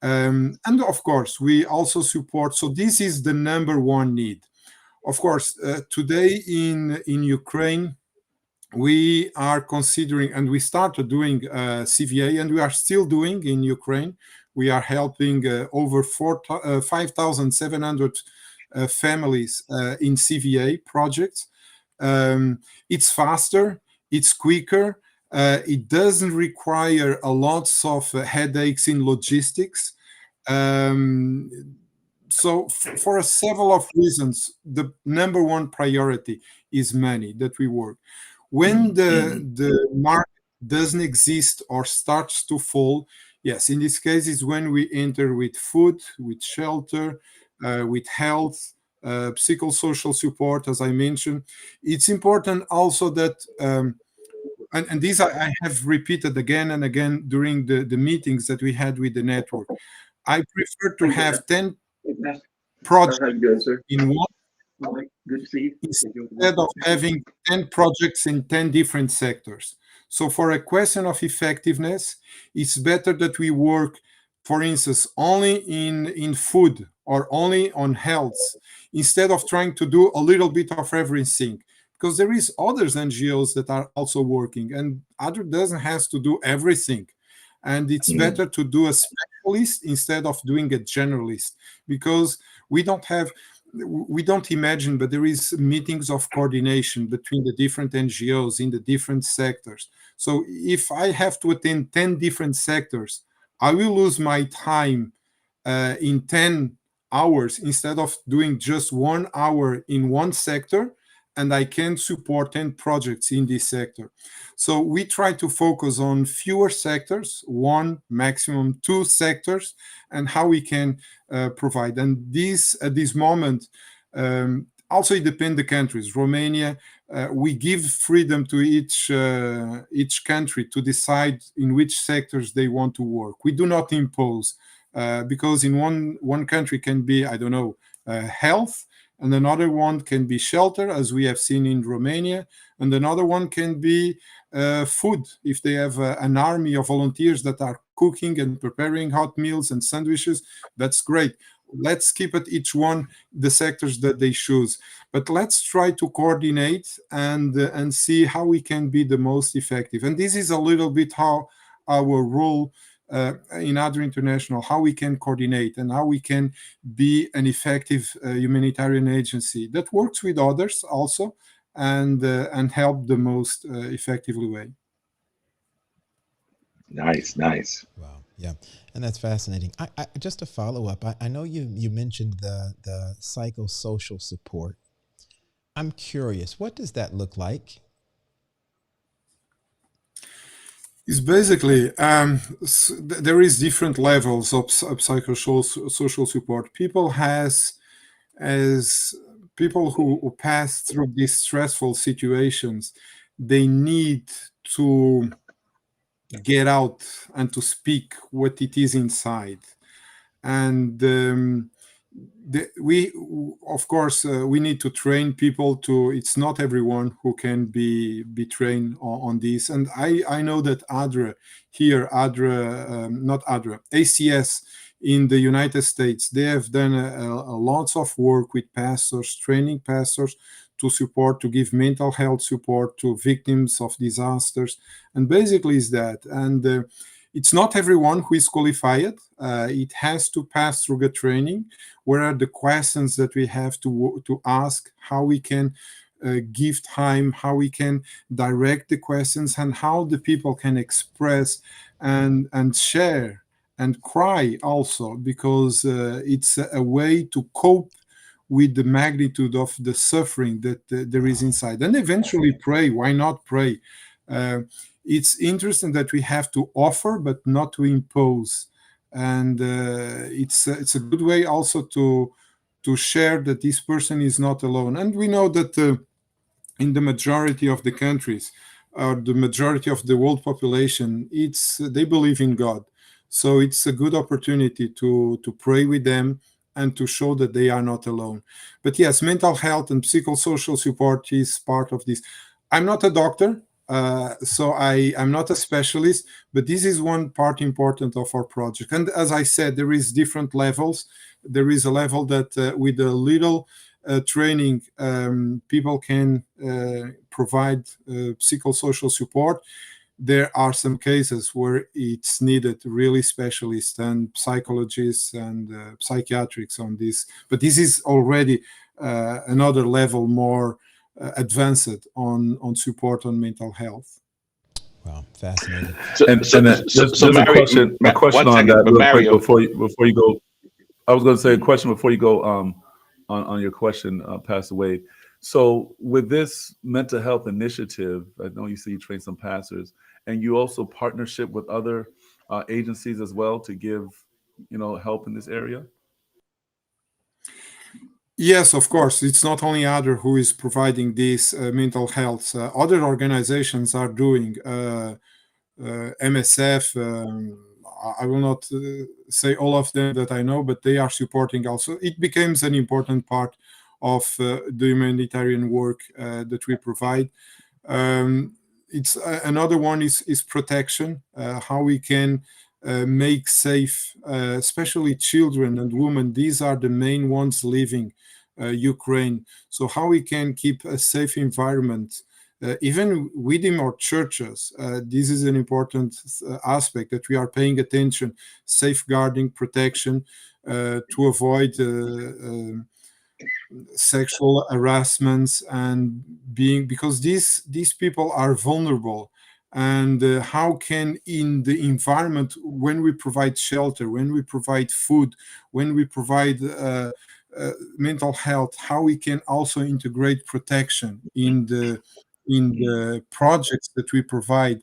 And of course, we also support. So this is the number one need. Of course, today in Ukraine, we are considering, and we started doing CVA, and we are still doing in Ukraine. We are helping over 5,700 families in CVA projects. It's faster, it's quicker, it doesn't require a lot of headaches in logistics. Um, so for several of reasons, the number one priority is money that we work. When the market doesn't exist or starts to fall, yes, in this case is when we enter with food, with shelter, with health, psychosocial support, as I mentioned. It's important also that, and these I have repeated again and again during the meetings that we had with the network. I prefer to have 10 projects in one instead of having 10 projects in 10 different sectors. So for a question of effectiveness, it's better that we work, for instance, only in food or only on health, instead of trying to do a little bit of everything. Because there is others NGOs that are also working, and other doesn't have to do everything. And it's better to do a specialist instead of doing a generalist, because we don't imagine, but there is meetings of coordination between the different NGOs in the different sectors. So if I have to attend 10 different sectors, I will lose my time in 10 hours instead of doing just 1 hour in one sector, and I can support 10 projects in this sector. So we try to focus on fewer sectors, one, maximum two sectors, and how we can provide. And this, at this moment, Also, it depends the countries. Romania, we give freedom to each country to decide in which sectors they want to work. We do not impose, because in one country can be, I don't know, health, and another one can be shelter, as we have seen in Romania, and another one can be food, if they have an army of volunteers that are cooking and preparing hot meals and sandwiches. That's great. Let's keep at each one the sectors that they choose, but let's try to coordinate and see how we can be the most effective. And this is a little bit how our role in ADRA International, how we can coordinate and how we can be an effective humanitarian agency that works with others also, and help the most effectively way. Nice, nice. Wow. Yeah. And that's fascinating. Just to follow up, I know you mentioned the psychosocial support. I'm curious, what does that look like? It's basically there is different levels of psychosocial support. People as people who pass through these stressful situations, they need to get out and to speak what it is inside. And we, of course, we need to train people to. It's not everyone who can be trained on this. And I know that ADRA here, not ADRA, ACS in the United States, they have done a lots of work with pastors, training pastors to give mental health support to victims of disasters, and basically is that. And it's not everyone who is qualified. It has to pass through the training. What are the questions that we have to ask? How we can give time? How we can direct the questions? And how the people can express and share and cry also, because it's a way to cope with the magnitude of the suffering that there is inside. And eventually pray. Why not pray? It's interesting that we have to offer, but not to impose. And it's a good way also to share that this person is not alone. And we know that in the majority of the countries, or the majority of the world population, they believe in God. So it's a good opportunity to pray with them and to show that they are not alone. But yes, mental health and psychosocial support is part of this. I'm not a doctor, so I'm not a specialist, but this is one part important of our project. And as I said, there is different levels. There is a level that with a little training, people can provide psychosocial support. There are some cases where it's needed really specialists and psychologists and psychiatrists on this. But this is already another level more advanced on support on mental health. Wow, fascinating. There's a question on that real quick before you go. I was going to say a question before you go on your question, Pastor Wade. So with this mental health initiative, I know you say you train some pastors, and you also partnership with other agencies as well to give, help in this area. Yes, of course. It's not only ADRA who is providing this mental health. Other organizations are doing MSF. I will not say all of them that I know, but they are supporting also. It becomes an important part of the humanitarian work that we provide. It's another one is protection, how we can make safe, especially children and women. These are the main ones leaving Ukraine. So how we can keep a safe environment, even within our churches. This is an important aspect that we are paying attention, safeguarding, protection, to avoid sexual harassments and because these people are vulnerable. And how can in the environment, when we provide shelter, when we provide food, when we provide mental health, how we can also integrate protection in the projects that we provide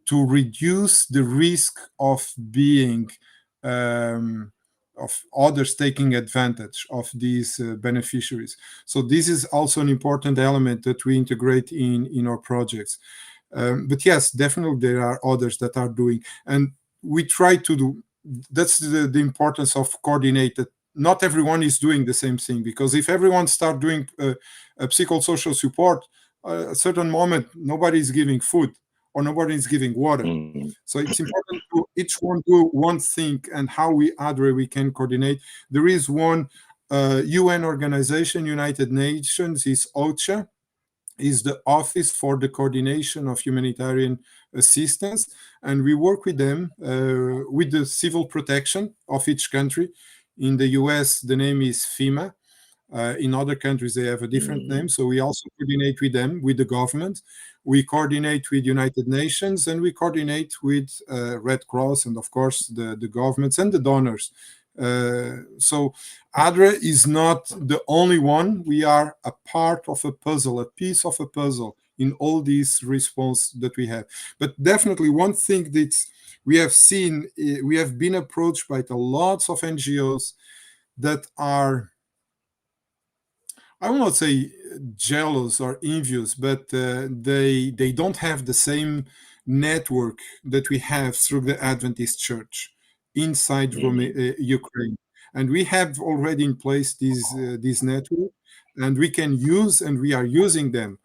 to reduce the risk of being others taking advantage of these beneficiaries. So this is also an important element that we integrate in our projects. But yes, definitely there are others that are doing, and we try to do. That's the importance of coordinated. Not everyone is doing the same thing, because if everyone start doing psychosocial support, at a certain moment nobody is giving food or nobody is giving water. So it's important to each one do one thing, and how we can coordinate. There is one UN organization, United Nations, is OCHA, is the Office for the Coordination of Humanitarian Assistance, and we work with them with the civil protection of each country. In the US, the name is FEMA. In other countries, they have a different name. So we also coordinate with them, with the government. We coordinate with United Nations, and we coordinate with Red Cross, and of course the governments and the donors. So ADRA is not the only one. We are a part of a puzzle, a piece of a puzzle in all these response that we have. But definitely one thing that we have seen, we have been approached by lots of NGOs that are, I will not say jealous or envious, but they don't have the same network that we have through the Adventist Church inside Ukraine. And we have already in place this network, and we can use, and we are using them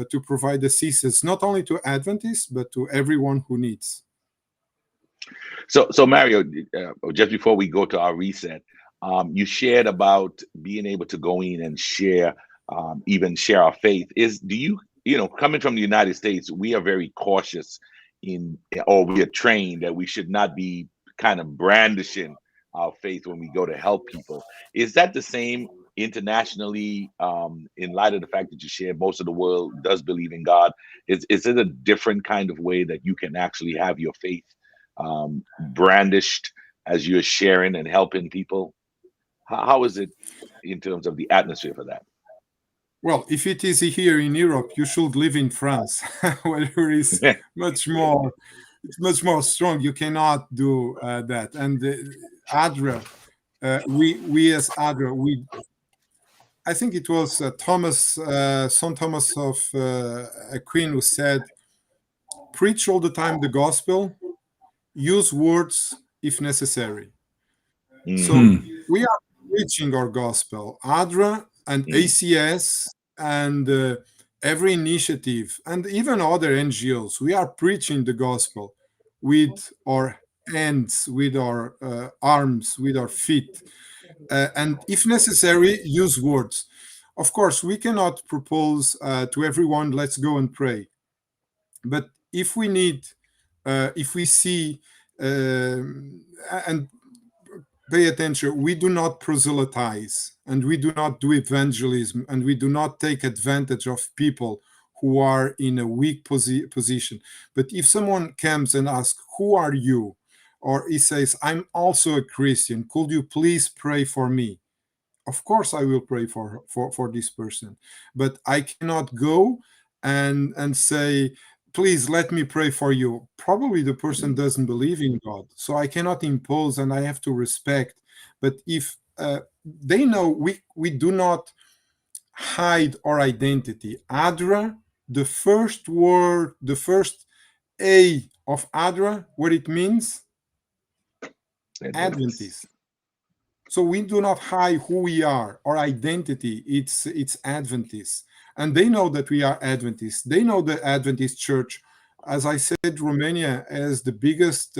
to provide assistance, not only to Adventists, but to everyone who needs. So Mario, just before we go to our reset, you shared about being able to go in and share, even share our faith. Coming from the United States, we are very cautious or we are trained that we should not be kind of brandishing our faith when we go to help people. Is that the same internationally, in light of the fact that you shared most of the world does believe in God? Is it a different kind of way that you can actually have your faith brandished as you're sharing and helping people? How is it in terms of the atmosphere for that? Well, if it is here in Europe, you should live in France, where it is much more, it's much more strong. You cannot do that. And ADRA, we as ADRA, I think it was St. Thomas of Aquin who said, preach all the time the gospel, use words if necessary. So we are preaching our gospel. ADRA and ACS and every initiative, and even other NGOs, we are preaching the gospel with our hands, with our arms, with our feet, and if necessary, use words. Of course, we cannot propose to everyone, let's go and pray. But if we need, if we see, and pay attention, we do not proselytize, and we do not do evangelism, and we do not take advantage of people who are in a weak position. But if someone comes and asks, who are you? Or he says, I'm also a Christian, could you please pray for me? Of course I will pray for this person. But I cannot go and say, please let me pray for you. Probably the person doesn't believe in God, so I cannot impose, and I have to respect. But if they know, we do not hide our identity. ADRA, the first word, the first A of ADRA, what it means? Adventist. So we do not hide who we are. Our identity, it's Adventist. And they know that we are Adventists. They know the Adventist Church. As I said, Romania has the biggest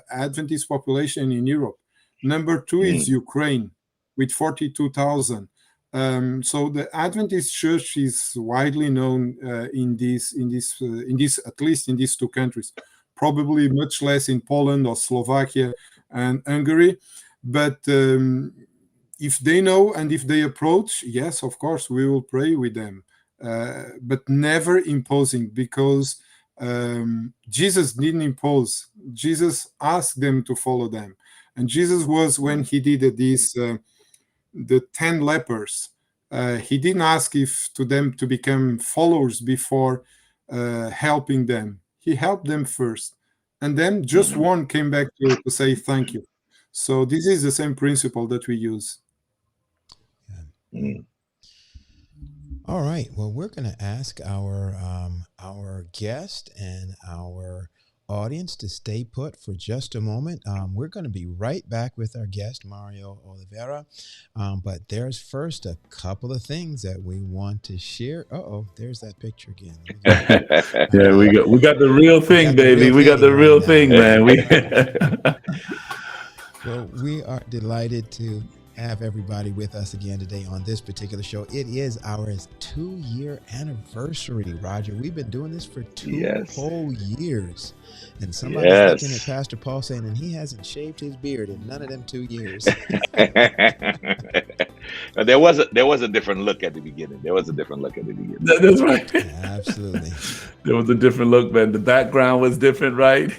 Adventist population in Europe. Number 2 is Ukraine with 42,000. So the Adventist Church is widely known in these, at least in these two countries. Probably much less in Poland or Slovakia and Hungary. But if they know and if they approach, yes, of course, we will pray with them, but never imposing, because Jesus didn't impose. Jesus asked them to follow them. And Jesus was, when he did this, the 10 lepers, he didn't ask to them to become followers before helping them. He helped them first. And then just one came back to say thank you. So this is the same principle that we use. Mm. All right. Well, we're going to ask our guest and our audience to stay put for just a moment. We're going to be right back with our guest, Mario Oliveira. But there's first a couple of things that we want to share. Uh-oh, there's that picture again. Yeah, we got the real thing, baby. We got the real thing, man. Well, we are delighted to have everybody with us again today on this particular show. It is our 2-year anniversary, Roger. We've been doing this for 2 whole years. And somebody's looking at Pastor Paul saying, and he hasn't shaved his beard in none of them 2 years. There was a different look at the beginning. That's right. Absolutely. There was a different look, man. The background was different, right?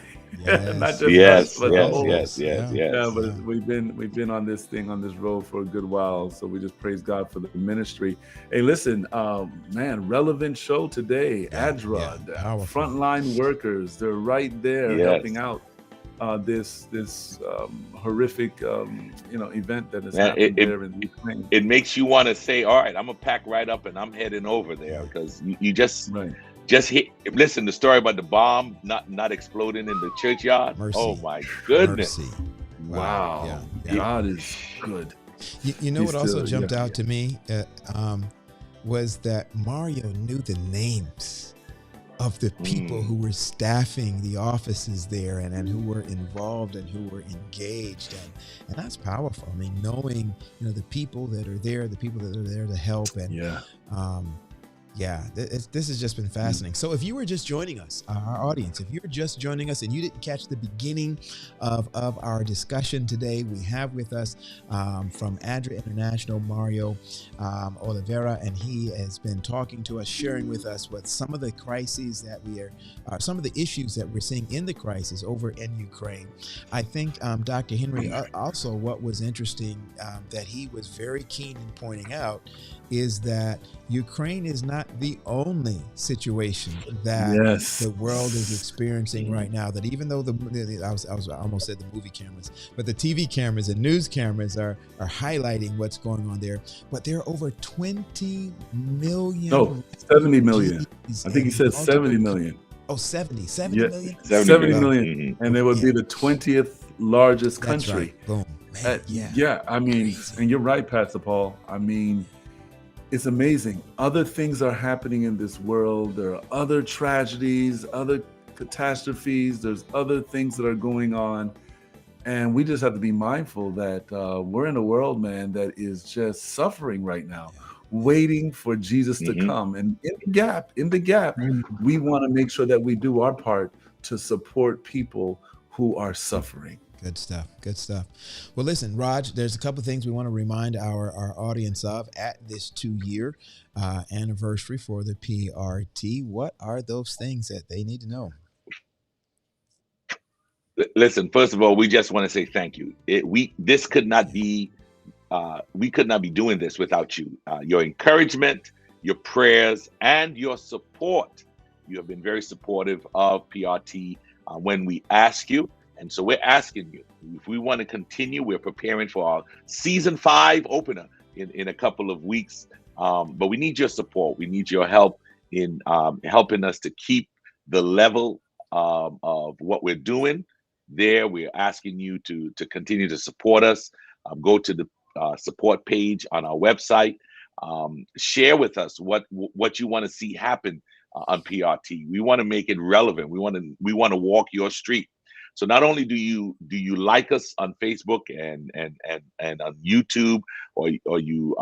Yes. Not just yes, us, but the whole. Yeah, but we've been on this road for a good while, so we just praise God for the ministry. Hey, listen, man, relevant show today. ADRA, frontline workers, they're right there helping out this horrific event that has happened there in Ukraine. It makes you want to say, all right, I'm gonna pack right up and I'm heading over there, because you just hit. Listen, the story about the bomb not exploding in the churchyard. Mercy. Oh my goodness! Mercy. Wow. God is good. You know what also jumped out to me was that Mario knew the names of the people who were staffing the offices there and who were involved and who were engaged, and that's powerful. I mean, knowing the people that are there, the people that are there to help, and this has just been fascinating. So if you were just joining us, our audience, if you're just joining us and you didn't catch the beginning of our discussion today, we have with us from ADRA International, Mario Oliveira, and he has been talking to us, sharing with us what some of the crises that some of the issues that we're seeing in the crisis over in Ukraine. I think Dr. Henry, also what was interesting that he was very keen in pointing out is that Ukraine is not the only situation that the world is experiencing right now. That even though I almost said the movie cameras, but the TV cameras and news cameras are highlighting what's going on there. But there are over 20 million. No, 70 million. I think he said 70 million. Oh, 70 million? 70 million. And it would be the 20th largest country. That's right. Boom. Man, I mean, and you're right, Pastor Paul. I mean, it's amazing. Other things are happening in this world. There are other tragedies, other catastrophes. There's other things that are going on. And we just have to be mindful that we're in a world, man, that is just suffering right now, waiting for Jesus to come. And in the gap, we want to make sure that we do our part to support people who are suffering. Good stuff. Good stuff. Well, listen, Raj, there's a couple of things we want to remind our audience of at this 2-year anniversary for the PRT. What are those things that they need to know? Listen, first of all, we just want to say thank you. We could not be doing this without you. Your encouragement, your prayers, and your support. You have been very supportive of PRT when we ask you. And so we're asking you, if we want to continue, we're preparing for our season 5 opener in a couple of weeks. But we need your support. We need your help in helping us to keep the level of what we're doing there. We're asking you to continue to support us. Go to the support page on our website. Share with us what you want to see happen on PRT. We want to make it relevant. We want to walk your street. So not only do you like us on Facebook and on YouTube, or you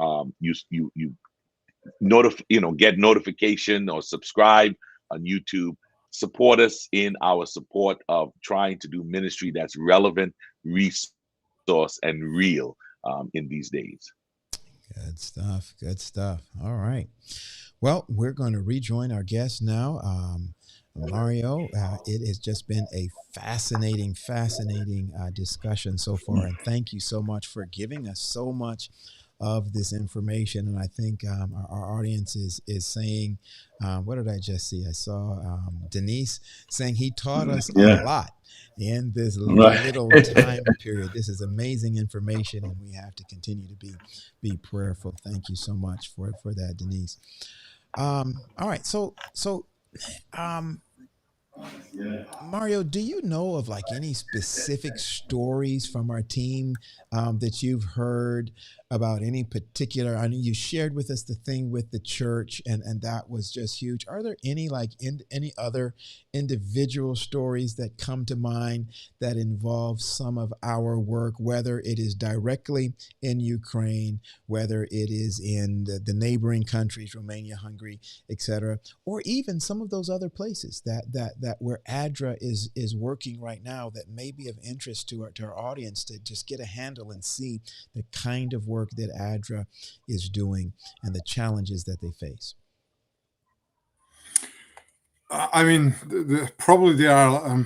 get notification or subscribe on YouTube, support us in our support of trying to do ministry that's relevant, resource, and real in these days. Good stuff. Good stuff. All right. Well, we're going to rejoin our guest now. Mario, it has just been a fascinating discussion so far. And thank you so much for giving us so much of this information. And I think our audience is saying, what did I just see? I saw Denise saying he taught us a Yeah. lot in this Right. little time period. This is amazing information, and we have to continue to be prayerful. Thank you so much for that, Denise. All right, so Mario, do you know of like any specific stories from our team that you've heard about any particular? I know you shared with us the thing with the church, and that was just huge. Are there any any other individual stories that come to mind that involve some of our work, whether it is directly in Ukraine, whether it is in the neighboring countries, Romania, Hungary, etc., or even some of those other places that where ADRA is working right now that may be of interest to our audience to just get a handle and see the kind of work that ADRA is doing and the challenges that they face? I mean, probably there are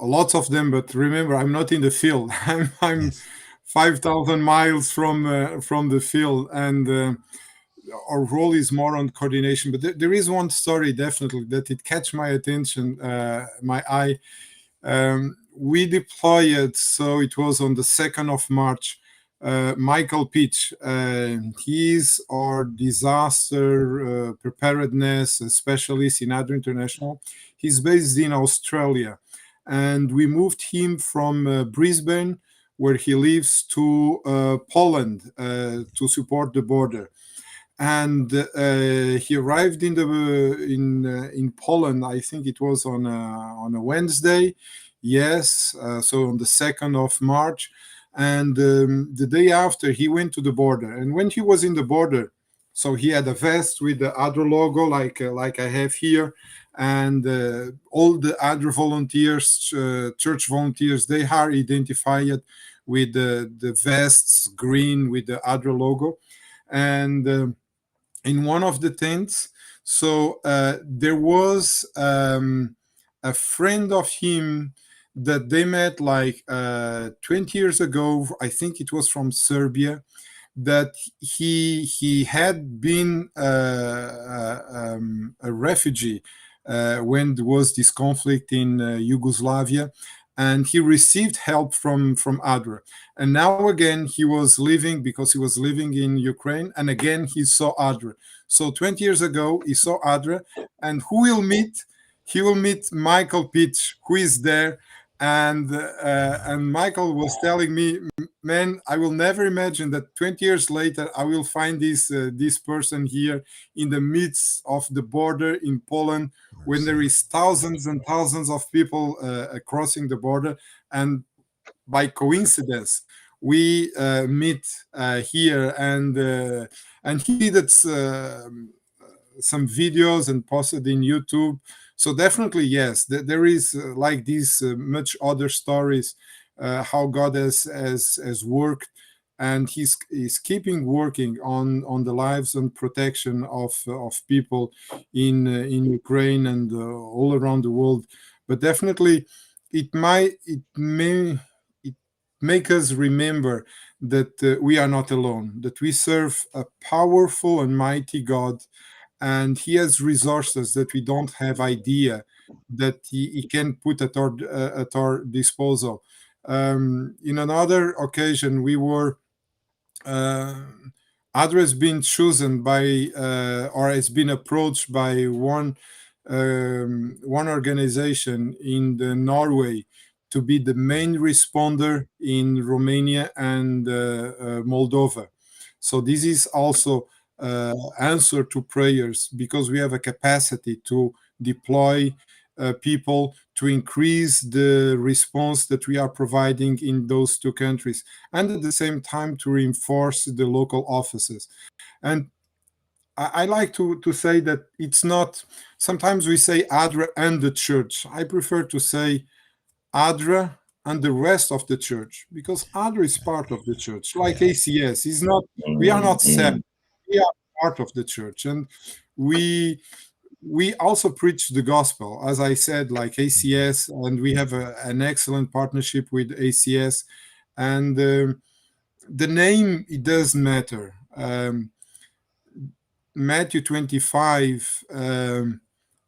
lots of them, but remember, I'm not in the field. I'm Yes. 5,000 miles from the field, and our role is more on coordination. But there is one story definitely that it catch my attention, my eye. We deployed, so it was on the 2nd of March. Michael Pitch, he's our disaster preparedness specialist in ADRA International. He's based in Australia, and we moved him from Brisbane, where he lives, to Poland to support the border. And he arrived in Poland. I think it was on a Wednesday. Yes, so on the 2nd of March. And the day after, he went to the border. And when he was in the border, so he had a vest with the ADRA logo, like I have here, and all the ADRA volunteers, church volunteers, they are identified with the vests green with the ADRA logo. And in one of the tents, so there was a friend of him that they met like 20 years ago. I think it was from Serbia, that he had been a refugee when there was this conflict in Yugoslavia, and he received help from ADRA. And now again he was living, because he was living in Ukraine, and again he saw ADRA. So 20 years ago he saw ADRA, and who will meet? He will meet Michael Pitch, who is there. And Michael was telling me, man, I will never imagine that 20 years later I will find this person here in the midst of the border in Poland, when there is thousands and thousands of people crossing the border. And by coincidence, we meet here, and he did some videos and posted in YouTube. So definitely, yes, there is like these much other stories, how God has worked, and he's keeping working on the lives and protection of people in Ukraine and all around the world. But definitely, it may make us remember that we are not alone, that we serve a powerful and mighty God, and he has resources that we don't have idea that he can put at our disposal. In another occasion, we were ADRA has been chosen by or has been approached by one organization in Norway to be the main responder in Romania and Moldova. So this is also answer to prayers, because we have a capacity to deploy people to increase the response that we are providing in those two countries, and at the same time to reinforce the local offices. And I like to say that it's not, sometimes we say ADRA and the church. I prefer to say ADRA and the rest of the church, because ADRA is part of the church, like ACS is not. We are not separate. We are part of the church, and we also preach the gospel, as I said, like ACS, and we have an excellent partnership with ACS. And the name, it does matter. Um, Matthew 25,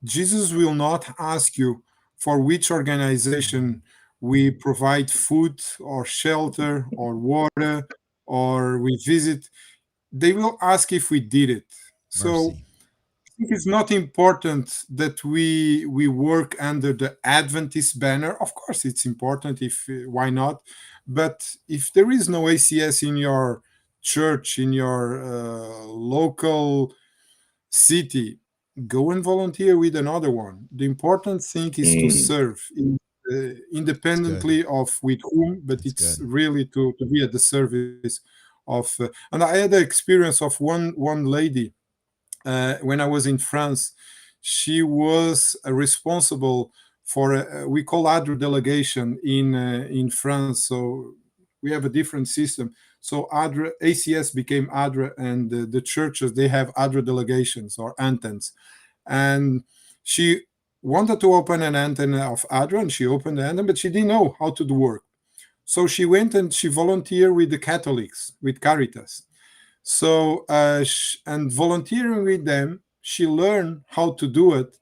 Jesus will not ask you for which organization we provide food or shelter or water or we visit. They will ask if we did it. So Mercy. I think it's not important that we work under the Adventist banner. Of course, it's important. If why not? But if there is no ACS in your church, in your local city, go and volunteer with another one. The important thing is to Mm. serve It's good. independently of with whom, but It's it's good. really to be at the service of. And I had the experience of one lady when I was in France. She was responsible for we call ADRA delegation in France. So we have a different system. So ADRA ACS became ADRA, and the churches they have ADRA delegations or antennas. And she wanted to open an antenna of ADRA, and she opened the antenna, but she didn't know how to do work. So she went and she volunteered with the Catholics, with Caritas. So, and volunteering with them, she learned how to do it.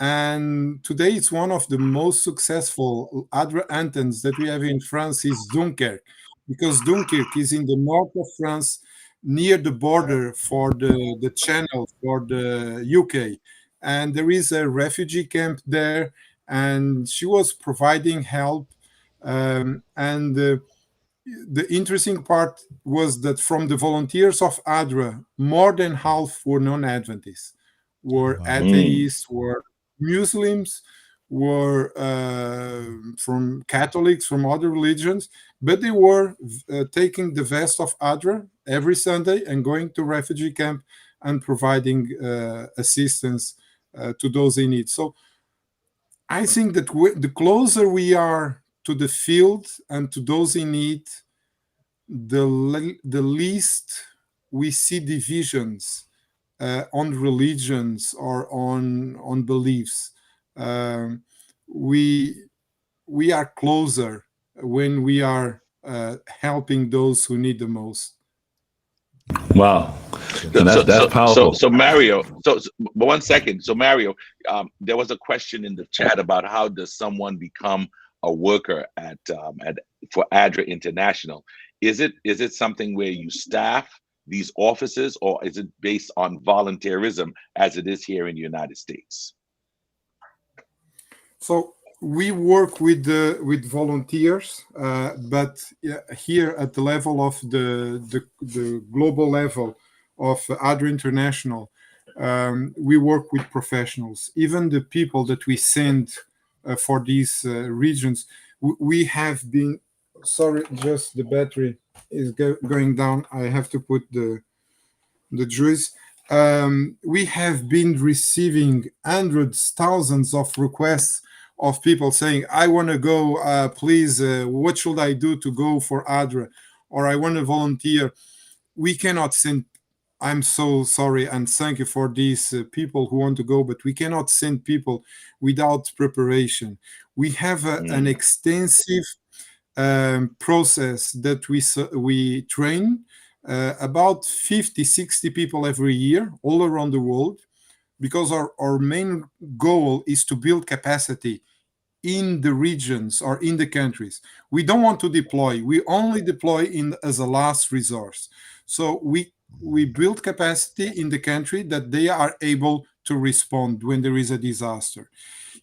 And today it's one of the most successful ADRA antennas that we have in France is Dunkirk, because Dunkirk is in the north of France, near the border for the channel for the UK. And there is a refugee camp there, and she was providing help. And the interesting part was that from the volunteers of ADRA, more than half were non-Adventists, Oh, were wow. Mm. atheists, were Muslims, were from Catholics, from other religions, but they were taking the vest of ADRA every Sunday and going to refugee camp and providing assistance to those in need. So I think that the closer we are to the field and to those in need, the least we see divisions on religions or on beliefs. Um, we we are closer when we are helping those who need the most. Wow. Good And So, that's stuff. so, so, powerful. so Mario. But 1 second. So, Mario, there was a question in the chat about how does someone become a worker at for ADRA International? Is it something where you staff these offices, or is it based on volunteerism as it is here in the United States? So we work with volunteers, but here at the level of the global level of ADRA International, we work with professionals. Even the people that we send for these regions, we have been. Sorry, just the battery is going down. I have to put the juice. We have been receiving hundreds, thousands of requests of people saying, I want to go, please, what should I do to go for ADRA? Or I want to volunteer. We cannot send, I'm so sorry, and thank you for these people who want to go, but we cannot send people without preparation. We have an Mm. extensive process that we train about 50, 60 people every year all around the world, because our main goal is to build capacity in the regions or in the countries. We don't want to deploy. We only deploy in as a last resource. So we build capacity in the country that they are able to respond when there is a disaster.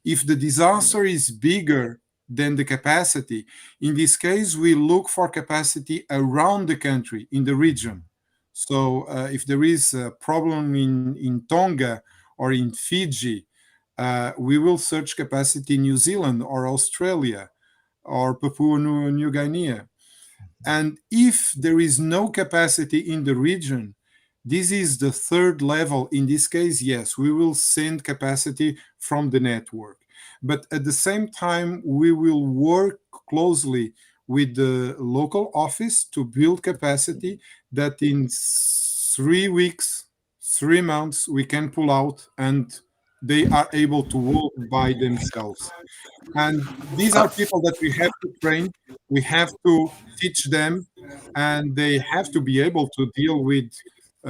If the disaster is bigger than the capacity, in this case, we look for capacity around the country, in the region. So if there is a problem in Tonga or in Fiji, we will search capacity in New Zealand or Australia or Papua New Guinea. And if there is no capacity in the region, this is the third level. In this case, yes, we will send capacity from the network. But at the same time, we will work closely with the local office to build capacity that in 3 weeks, 3 months, we can pull out and they are able to walk by themselves. And these are people that we have to train, we have to teach them, and they have to be able to deal with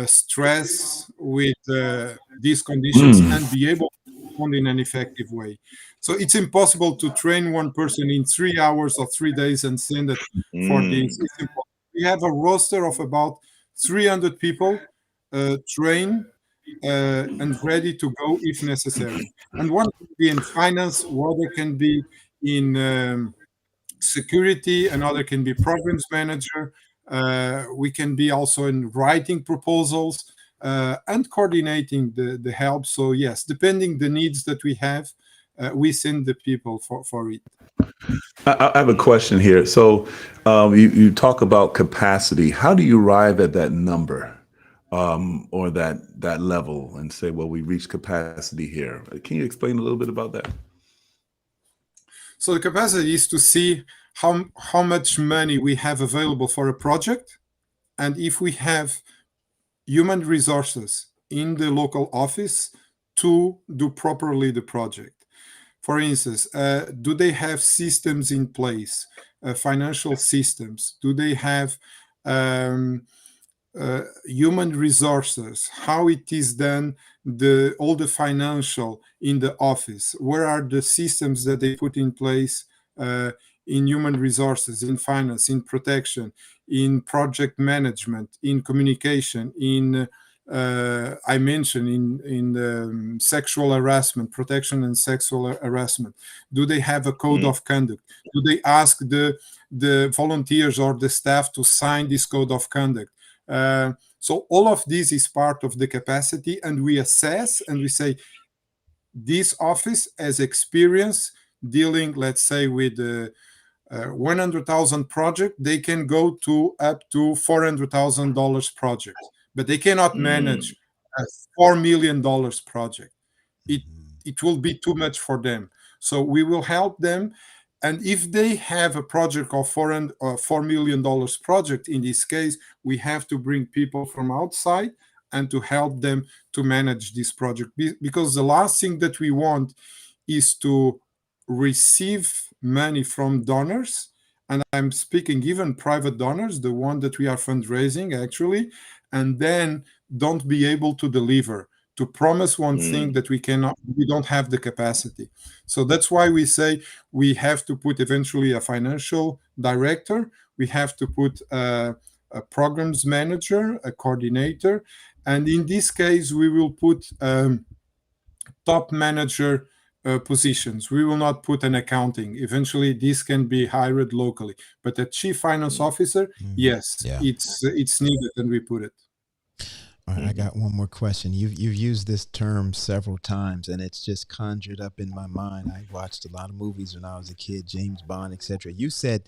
stress, with these conditions, Mm. and be able to respond in an effective way. So it's impossible to train one person in 3 hours or 3 days and send it for this. Mm. It's impossible. We have a roster of about 300 people trained and ready to go if necessary. And one can be in finance, one other can be in security, another can be programs manager. We can be also in writing proposals and coordinating the help. So yes, depending the needs that we have, we send the people for it. I have a question here. So you talk about capacity. How do you arrive at that number or that level and say, well, we reached capacity here? Can you explain a little bit about that? So the capacity is to see how much money we have available for a project, and if we have human resources in the local office to do properly the project. For instance, do they have systems in place, financial systems? Do they have um, human resources? How it is done, all the financial in the office? Where are the systems that they put in place in human resources, in finance, in protection, in project management, in communication, in I mentioned in sexual harassment, protection and sexual harassment. Do they have a code of conduct? Do they ask the volunteers or the staff to sign this code of conduct? So all of this is part of the capacity, and we assess and we say this office has experience dealing, let's say, with 100,000 project. They can go to up to $400,000 projects, but they cannot Mm. manage a $4 million project. It Mhm. it will be too much for them. So we will help them. And if they have a project of $4 million project, in this case, we have to bring people from outside and to help them to manage this project. Because the last thing that we want is to receive money from donors. And I'm speaking even private donors, the one that we are fundraising actually, and then don't be able to deliver, to promise one thing Mm. that we don't have the capacity. So that's why we say we have to put eventually a financial director, we have to put a programs manager, a coordinator, and in this case we will put top manager positions. We will not put an accounting. Eventually this can be hired locally, but a chief finance officer, Mhm. yes, Yeah. it's needed, and we put it. All right, I Mhm. got one more question. You've used this term several times, and it's just conjured up in my mind. I watched a lot of movies when I was a kid, James Bond, etc. You said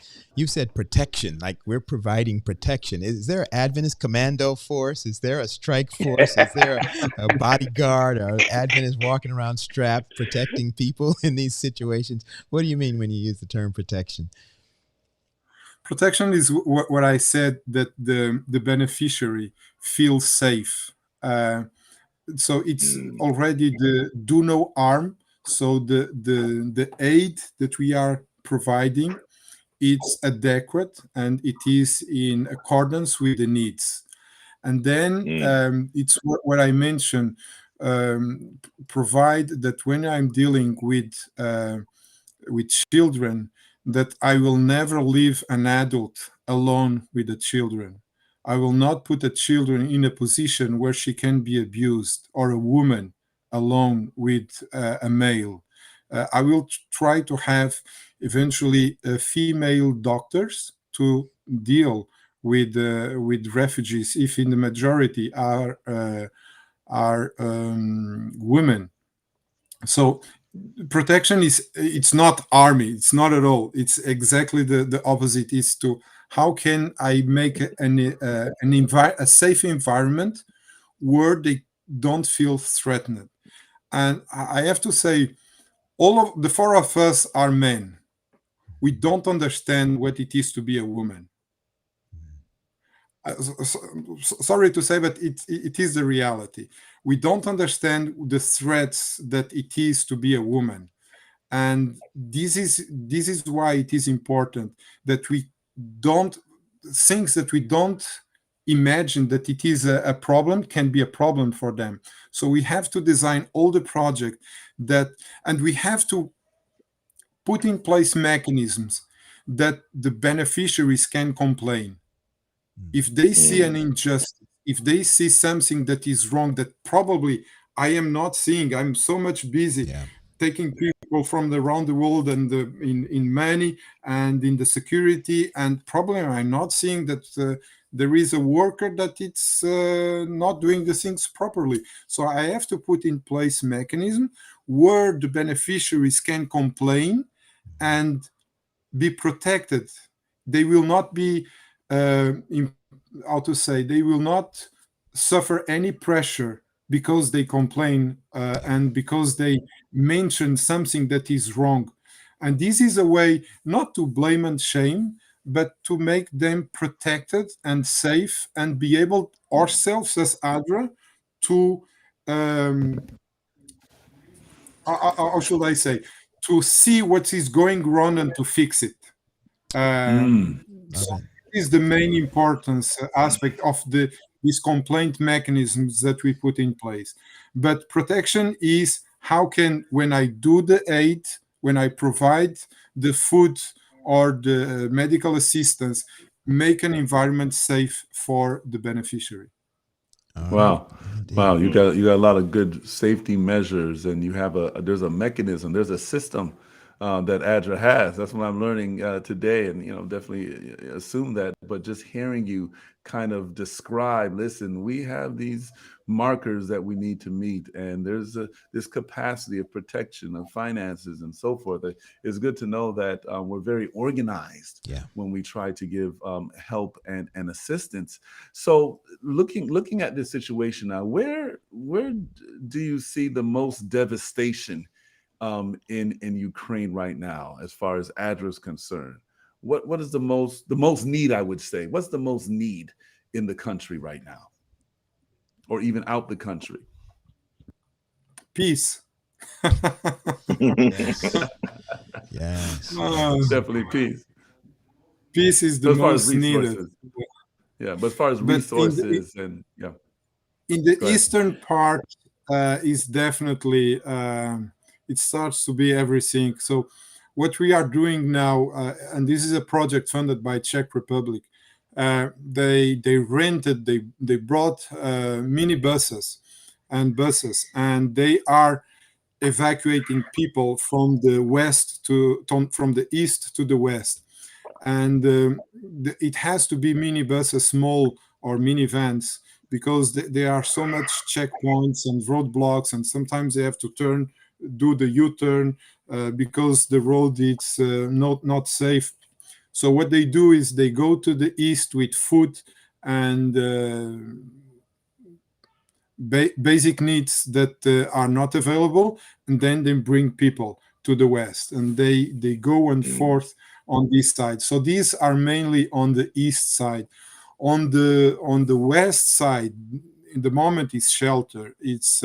protection, like we're providing protection. Is there an Adventist commando force? Is there a strike force? Is there a bodyguard or Adventist walking around strapped protecting people in these situations? What do you mean when you use the term protection? Protection is what I said, that the beneficiary feels safe. So it's Mm. already the do no harm. So the aid that we are providing, it's adequate and it is in accordance with the needs. And then Mm. it's what I mentioned. Provide that when I'm dealing with children, that I will never leave an adult alone with the children. I will not put a children in a position where she can be abused, or a woman alone with a male. I will try to have eventually female doctors to deal with refugees, if in the majority are women. So protection is, it's not army, it's not at all, it's exactly the opposite. Is to how can I make a safe environment where they don't feel threatened. And I have to say, all of the four of us are men. We don't understand what it is to be a woman. sorry to say, but it is the reality. We don't understand the threats that it is to be a woman, and this is why it is important that we don't things that we don't imagine that it is a problem can be a problem for them. So we have to design all the project that, and we have to put in place mechanisms that the beneficiaries can complain if they see an injustice, if they see something that is wrong, that probably I am not seeing. I'm so much busy Yeah. taking people from around the world and in money and in the security, and probably I'm not seeing that there is a worker that it's not doing the things properly. So I have to put in place mechanism where the beneficiaries can complain and be protected. They will not be, how to say, they will not suffer any pressure because they complain and because they mention something that is wrong. And this is a way not to blame and shame, but to make them protected and safe and be able ourselves as ADRA to, how should I say, to see what is going wrong and to fix it. So this is the main importance aspect of these complaint mechanisms that we put in place. But protection is how can, when I do the aid, when I provide the food or the medical assistance, make an environment safe for the beneficiary. Wow. Wow, you got a lot of good safety measures, and you have there's a mechanism, there's a system that ADRA has. That's what I'm learning today, and definitely assume that. But just hearing you kind of describe, listen, we have these markers that we need to meet, and there's this capacity of protection of finances and so forth. It's good to know that we're very organized when we try to give help and assistance. So looking at this situation now, where do you see the most devastation in Ukraine right now, as far as ADRA is concerned? What is the most need, I would say? What's the most need in the country right now, or even out the country? Peace. Yes. Yes. Definitely peace. Peace is the So as far as most needed. resources, yeah. But as far as But resources in the Go ahead. eastern part is definitely it starts to be everything. So what we are doing now, and this is a project funded by Czech Republic. They brought mini buses, and they are evacuating people from the from the east to the west. And it has to be minibuses, small or minivans, because there are so much checkpoints and roadblocks, and sometimes they have to do the U-turn because the road is not safe. So what they do is they go to the east with food and basic needs that are not available, and then they bring people to the west, and they go and forth on this side. So these are mainly on the east side. On the west side, in the moment, is shelter. It's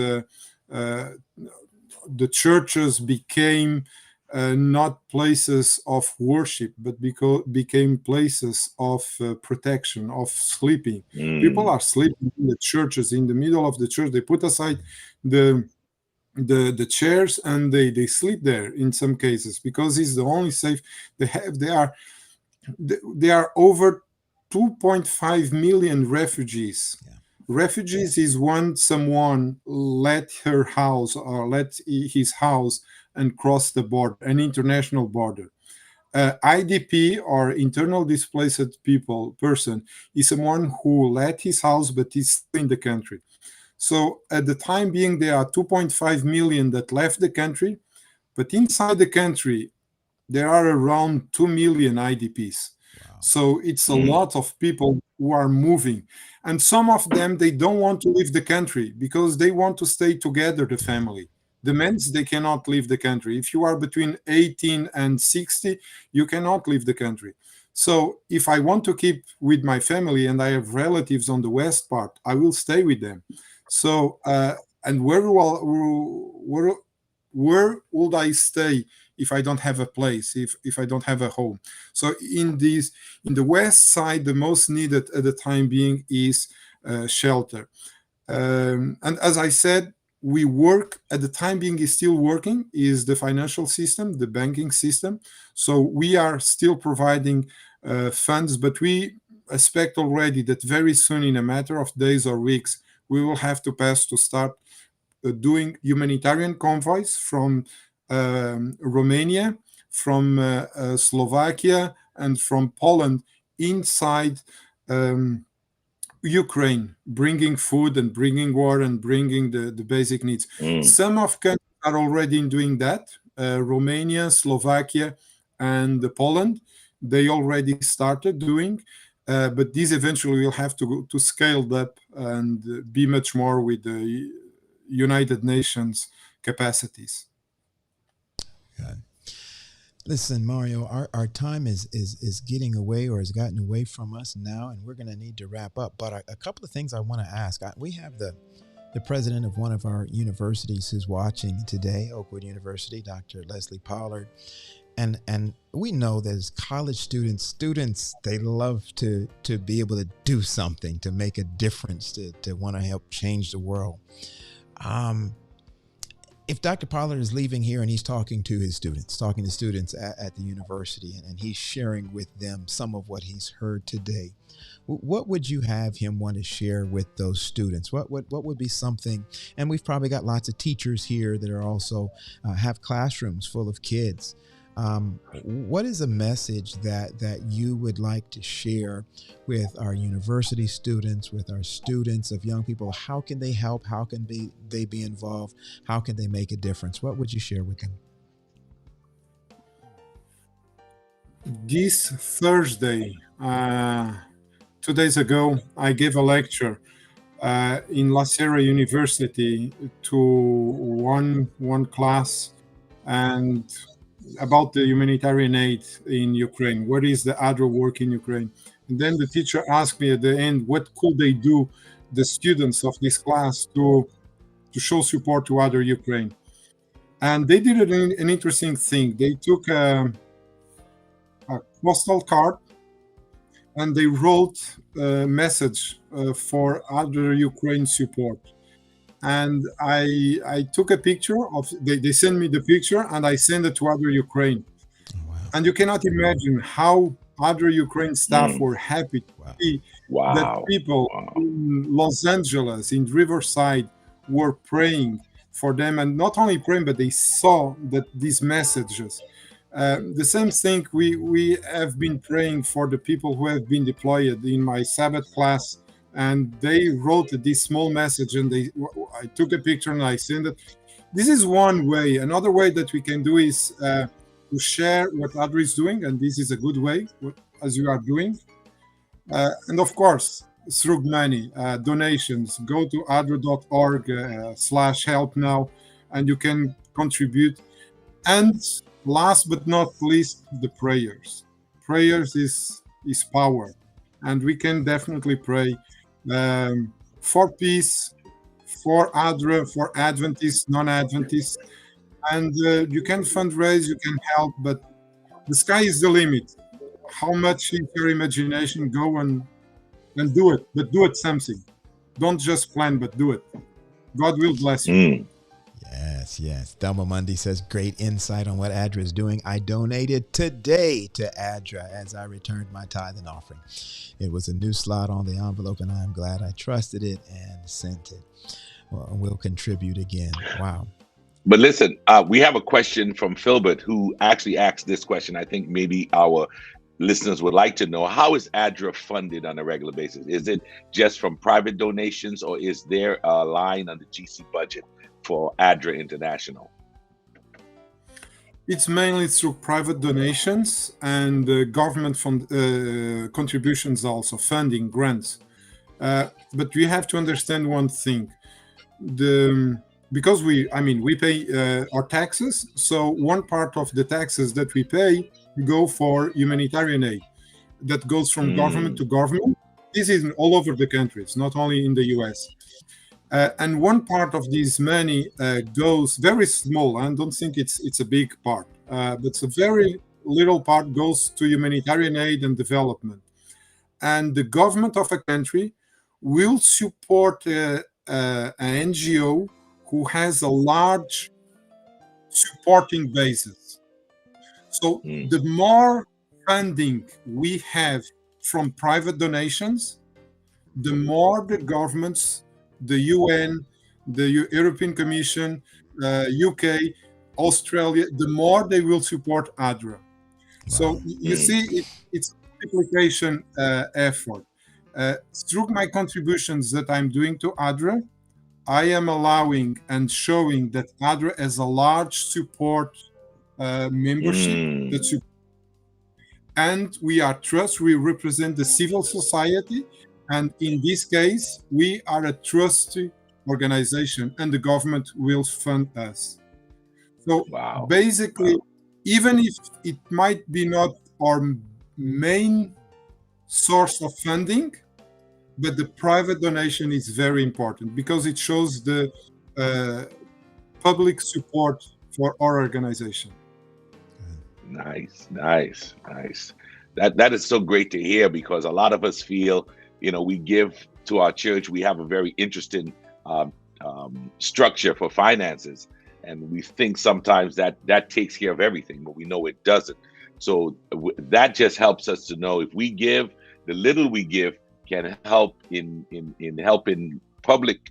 the churches became not places of worship, but became places of protection, of sleeping. People are sleeping in the churches, in the middle of the church. They put aside the chairs and they sleep there in some cases, because it's the only safe they have. They are over 2.5 million refugees. Refugees is when someone let her house or let his house and cross the border, an international border. IDP, or internal displaced person, is someone who let his house but is still in the country. So at the time being, there are 2.5 million that left the country, but inside the country, there are around 2 million IDPs. Wow. So it's a lot of people who are moving. And some of them, they don't want to leave the country because they want to stay together, the family. The men, they cannot leave the country. If you are between 18 and 60, you cannot leave the country. So if I want to keep with my family and I have relatives on the west part, I will stay with them. So and where would I stay if I don't have a place, if I don't have a home? So in the west side, the most needed at the time being is shelter. And as I said, we work at the time being is still working is the financial system, the banking system. So we are still providing funds, but we expect already that very soon, in a matter of days or weeks, we will have to pass to start doing humanitarian convoys from Romania, from Slovakia, and from Poland inside Ukraine, bringing food and bringing water and bringing the basic needs. Some of countries are already doing that. Romania, Slovakia, and Poland, they already started doing. But these eventually will have to scale up and be much more with the United Nations capacities. Okay. Listen, Mario, our time is getting away or has gotten away from us now, and we're going to need to wrap up. But a couple of things I want to ask. We have the president of one of our universities who's watching today, Oakwood University, Dr. Leslie Pollard. And we know that as college students, they love to be able to do something, to make a difference, to want to help change the world. If Dr. Pollard is leaving here and he's talking to students at the university, and he's sharing with them some of what he's heard today, what would you have him want to share with those students? What would be something? And we've probably got lots of teachers here that are also have classrooms full of kids. What is a message that you would like to share with our university students, with our students of young people? How can they help? How can they be involved? How can they make a difference? What would you share with them? This Thursday, 2 days ago, I gave a lecture in La Sierra University to one class, and about the humanitarian aid in Ukraine. What is the ADRA work in Ukraine? And then the teacher asked me at the end, what could they do, the students of this class, to show support to other Ukraine? And they did an interesting thing. They took a postal card and they wrote a message for other Ukraine support. And I took a picture of, they sent me the picture and I sent it to other Ukraine. Wow. And you cannot imagine how other Ukraine staff were happy to see that people in Los Angeles, in Riverside, were praying for them. And not only praying, but they saw that these messages. The same thing, we have been praying for the people who have been deployed in my Sabbath class. And they wrote this small message, and I took a picture and I sent it. This is one way. Another way that we can do is to share what ADRA is doing, and this is a good way, as you are doing. And of course, through money, donations. Go to adra.org/help now, and you can contribute. And last but not least, the prayers. Prayers is power, and we can definitely pray for peace, for ADRA, for Adventists, non-Adventists, and you can fundraise, you can help, but the sky is the limit. How much is your imagination? Go and do it, but do it something. Don't just plan, but do it. God will bless you. Yes. Delma Mundy says, great insight on what ADRA is doing. I donated today to ADRA as I returned my tithe and offering. It was a new slot on the envelope, and I am glad I trusted it and sent it. Well, we'll contribute again. Wow. But listen, we have a question from Philbert, who actually asked this question. I think maybe our listeners would like to know, how is ADRA funded on a regular basis? Is it just from private donations, or is there a line on the GC budget for ADRA International? It's mainly through private donations and government contributions, also funding grants. But we have to understand one thing: because we pay our taxes. So one part of the taxes that we pay go for humanitarian aid. that goes from government to government. This is all over the country. It's not only in the US. And one part of this money goes very small. I don't think it's a big part, but it's a very little part goes to humanitarian aid and development. And the government of a country will support an NGO who has a large supporting basis. So the more funding we have from private donations, the more the governments, the UN, the European Commission, UK, Australia, the more they will support ADRA. So you see, it's a multiplication effort. Through my contributions that I'm doing to ADRA, I am allowing and showing that ADRA has a large support membership. And we are trust. We represent the civil society. And in this case, we are a trusted organization, and the government will fund us. So basically, even if it might be not our main source of funding, but the private donation is very important because it shows the public support for our organization. Nice. That is so great to hear, because a lot of us feel, we give to our church. We have a very interesting structure for finances, and we think sometimes that takes care of everything, but we know it doesn't. So that just helps us to know if we give, the little we give can help in helping public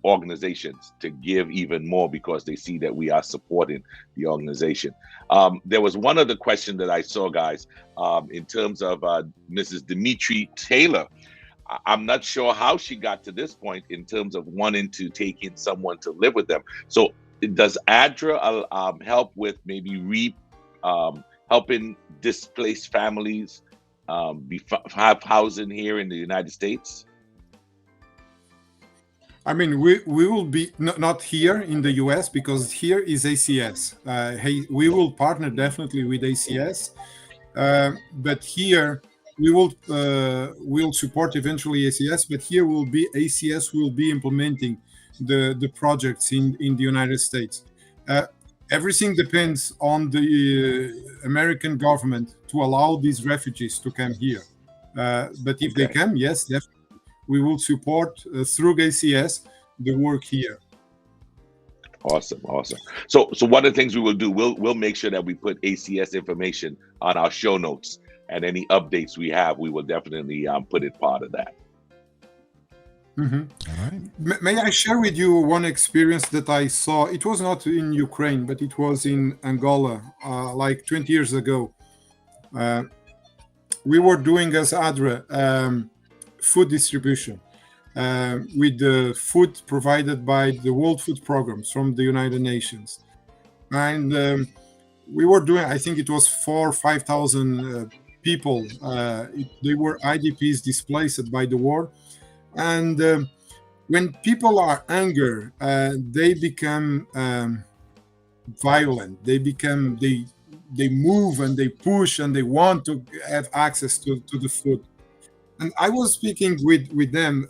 organizations to give even more, because they see that we are supporting the organization. There was one other question that I saw, guys, in terms of Mrs. Dimitri Taylor. I'm not sure how she got to this point in terms of wanting to take in someone to live with them. So does ADRA help with maybe helping displaced families have housing here in the United States? I mean, we will be not here in the US, because here is ACS. We will partner definitely with ACS, but here we will support eventually ACS. But here will be ACS will be implementing the projects in the United States. Everything depends on the American government to allow these refugees to come here. But if they come, yes, definitely. We will support through ACS the work here. Awesome. So one of the things we will do, we'll make sure that we put ACS information on our show notes, and any updates we have, we will definitely put it part of that. All right. May I share with you one experience that I saw? It was not in Ukraine, but it was in Angola, like 20 years ago. We were doing as ADRA food distribution with the food provided by the World Food Programs from the United Nations. And we were doing, I think it was 4,000 or 5,000 people. They were IDPs displaced by the war. And when people are angry, they become violent. They move and they push and they want to have access to the food. And I was speaking with them.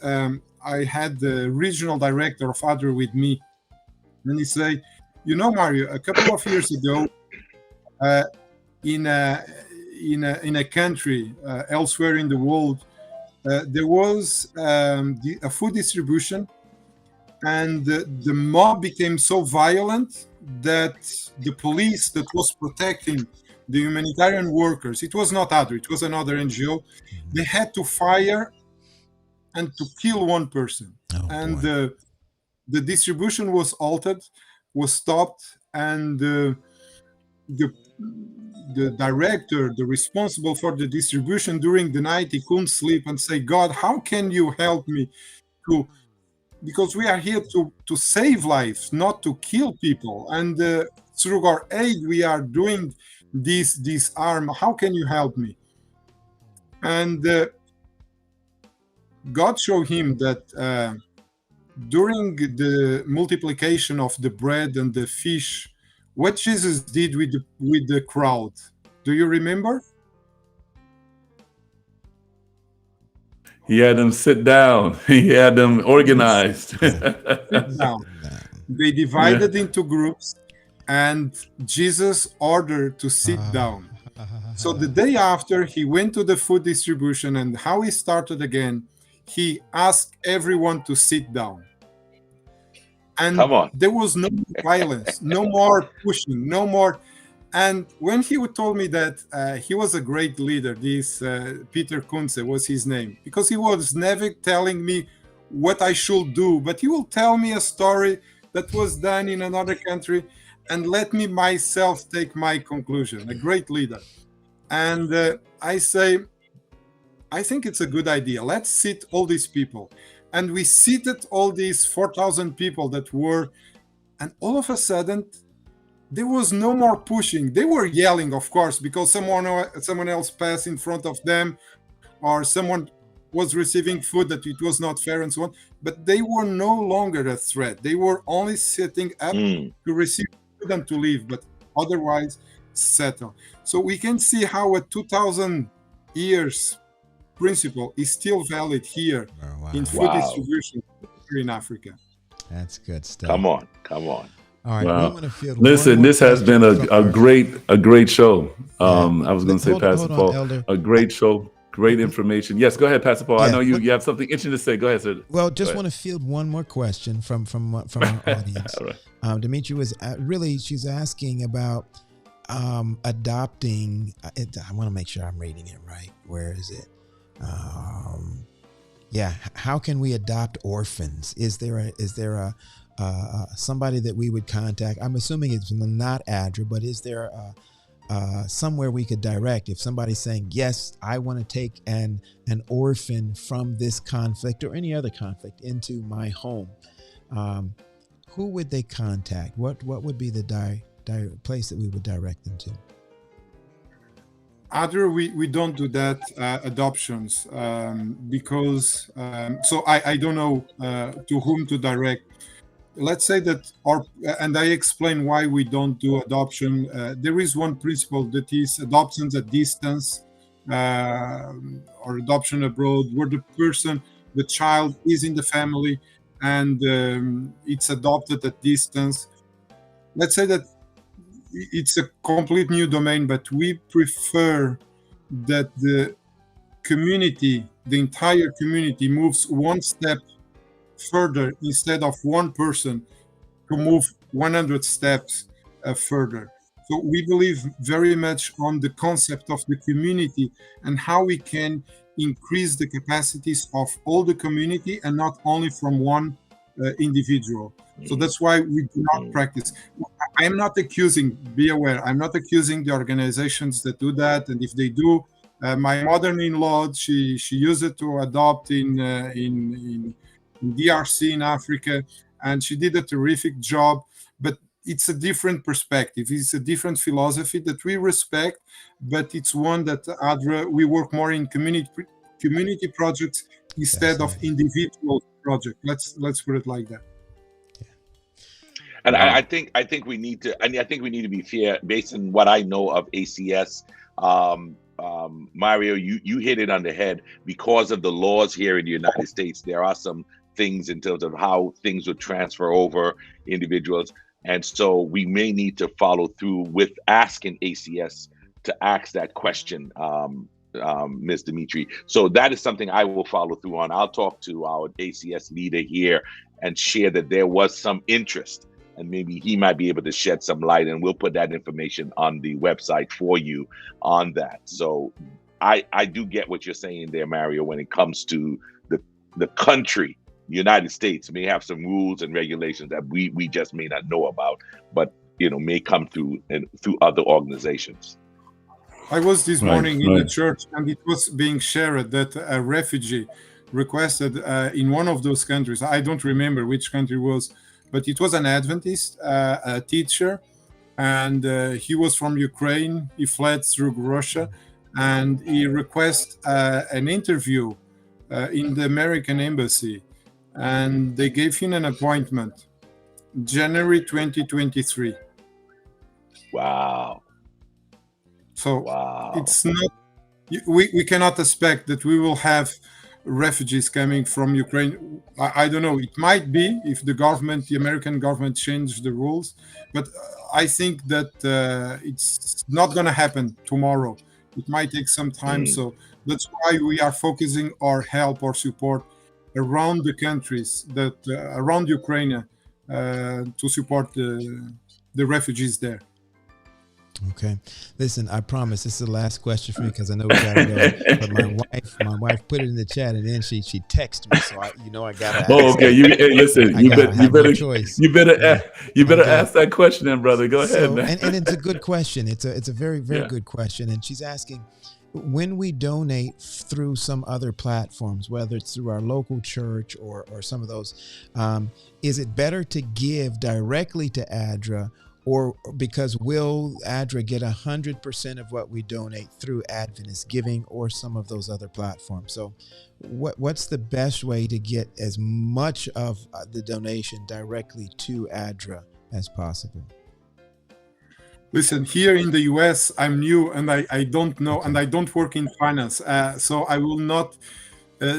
I had the regional director of ADRA with me, and he said, Mario, a couple of years ago, in a country elsewhere in the world, there was a food distribution, and the mob became so violent that the police that was protecting the humanitarian workers, it was not ADRA, it was another NGO, they had to fire and to kill one person. And the distribution was altered, was stopped, and the director, the responsible for the distribution, during the night, he couldn't sleep and say, God, how can you help me because we are here to save lives, not to kill people. And through our aid, we are doing this harm. How can you help me? And God showed him that during the multiplication of the bread and the fish, what Jesus did with the crowd. Do you remember? He had them sit down. He had them organized. Sit down. Nah. They Yeah. divided into groups, and Jesus ordered to sit Ah. down. So the day after, he went to the food distribution, and how he started again, he asked everyone to sit down. And Come on. there was no violence, no more pushing, no more. And when he told me that he was a great leader, this Peter Kunze was his name, because he was never telling me what I should do, but he will tell me a story that was done in another country and let me myself take my conclusion. A great leader. And I say, I think it's a good idea. Let's sit all these people. And we seated all these 4,000 people that were, and all of a sudden, there was no more pushing. They were yelling, of course, because someone else passed in front of them, or someone was receiving food that it was not fair and so on. But they were no longer a threat. They were only sitting up to receive food and to leave, but otherwise settle. So we can see how a 2,000 years principle is still valid here Oh, wow. in food Wow. distribution here in Africa. That's good stuff. Come on. Come on. All right, Wow. we want to field Listen, one more this has been question from a great show. Yeah. I was going to say, Hold- Pastor hold on, Paul, Elder. a great show, great information. Yes, go ahead, Pastor Paul. I Yeah, know you but- you have something interesting to say. Go ahead, sir. Well, just Go want to field one more question from our audience. All right. Dimitri was she's asking about adopting. I want to make sure I'm reading it right. Where is it? How can we adopt orphans? Is there a somebody that we would contact? I'm assuming it's not ADRA, but is there somewhere we could direct if somebody's saying, yes, I want to take an orphan from this conflict or any other conflict into my home? Who would they contact? What would be the place that we would direct them to? ADRA, we don't do that adoptions because so I don't know to whom to direct. Let's say that and I explain why we don't do adoption. There is one principle that is adoptions at distance or adoption abroad, where the child is in the family and it's adopted at distance. Let's say that it's a complete new domain, but we prefer that the entire community moves one step further instead of one person to move 100 steps further. So we believe very much on the concept of the community and how we can increase the capacities of all the community and not only from one individual. So that's why we do not practice. I'm not accusing, be aware, I'm not accusing the organizations that do that. And if they do, my mother-in-law, she used it to adopt in DRC in Africa, and she did a terrific job. But it's a different perspective. It's a different philosophy that we respect, but it's one that ADRA, we work more in community projects instead of individual projects. Let's put it like that. And I think we need to, and I think we need to be fair based on what I know of ACS. Mario, you hit it on the head. Because of the laws here in the United States, there are some things in terms of how things would transfer over individuals, and so we may need to follow through with asking ACS to ask that question, Ms. Dimitri. So that is something I will follow through on. I'll talk to our ACS leader here and share that there was some interest, and maybe he might be able to shed some light, and we'll put that information on the website for you on that. So I do get what you're saying there, Mario, when it comes to the country. United States may have some rules and regulations that we just may not know about, but may come through other organizations. I was this morning in the church, and it was being shared that a refugee requested in one of those countries. I don't remember which country it was, but it was an Adventist a teacher, and he was from Ukraine. He fled through Russia, and he requested an interview in the American embassy, and they gave him an appointment, January 2023. Wow. So wow. It's not, we cannot expect that we will have refugees coming from Ukraine. I don't know. It might be if the American government changed the rules, but I think that it's not going to happen tomorrow. It might take some time. So that's why we are focusing our help or support around the countries that around Ukraine to support the refugees there. Okay. Listen, I promise this is the last question for me because I know we gotta go. But my wife put it in the chat and then she texted me, so I gotta ask. Oh, okay. Listen. You better ask that question, then, brother. Go ahead, man. And it's a good question. It's a very good question, and she's asking, when we donate through some other platforms, whether it's through our local church or some of those, is it better to give directly to ADRA? Or because will ADRA get 100% of what we donate through Adventist Giving or some of those other platforms? So what's the best way to get as much of the donation directly to ADRA as possible? Listen, here in the US, I'm new and I don't know, and I don't work in finance. So I will not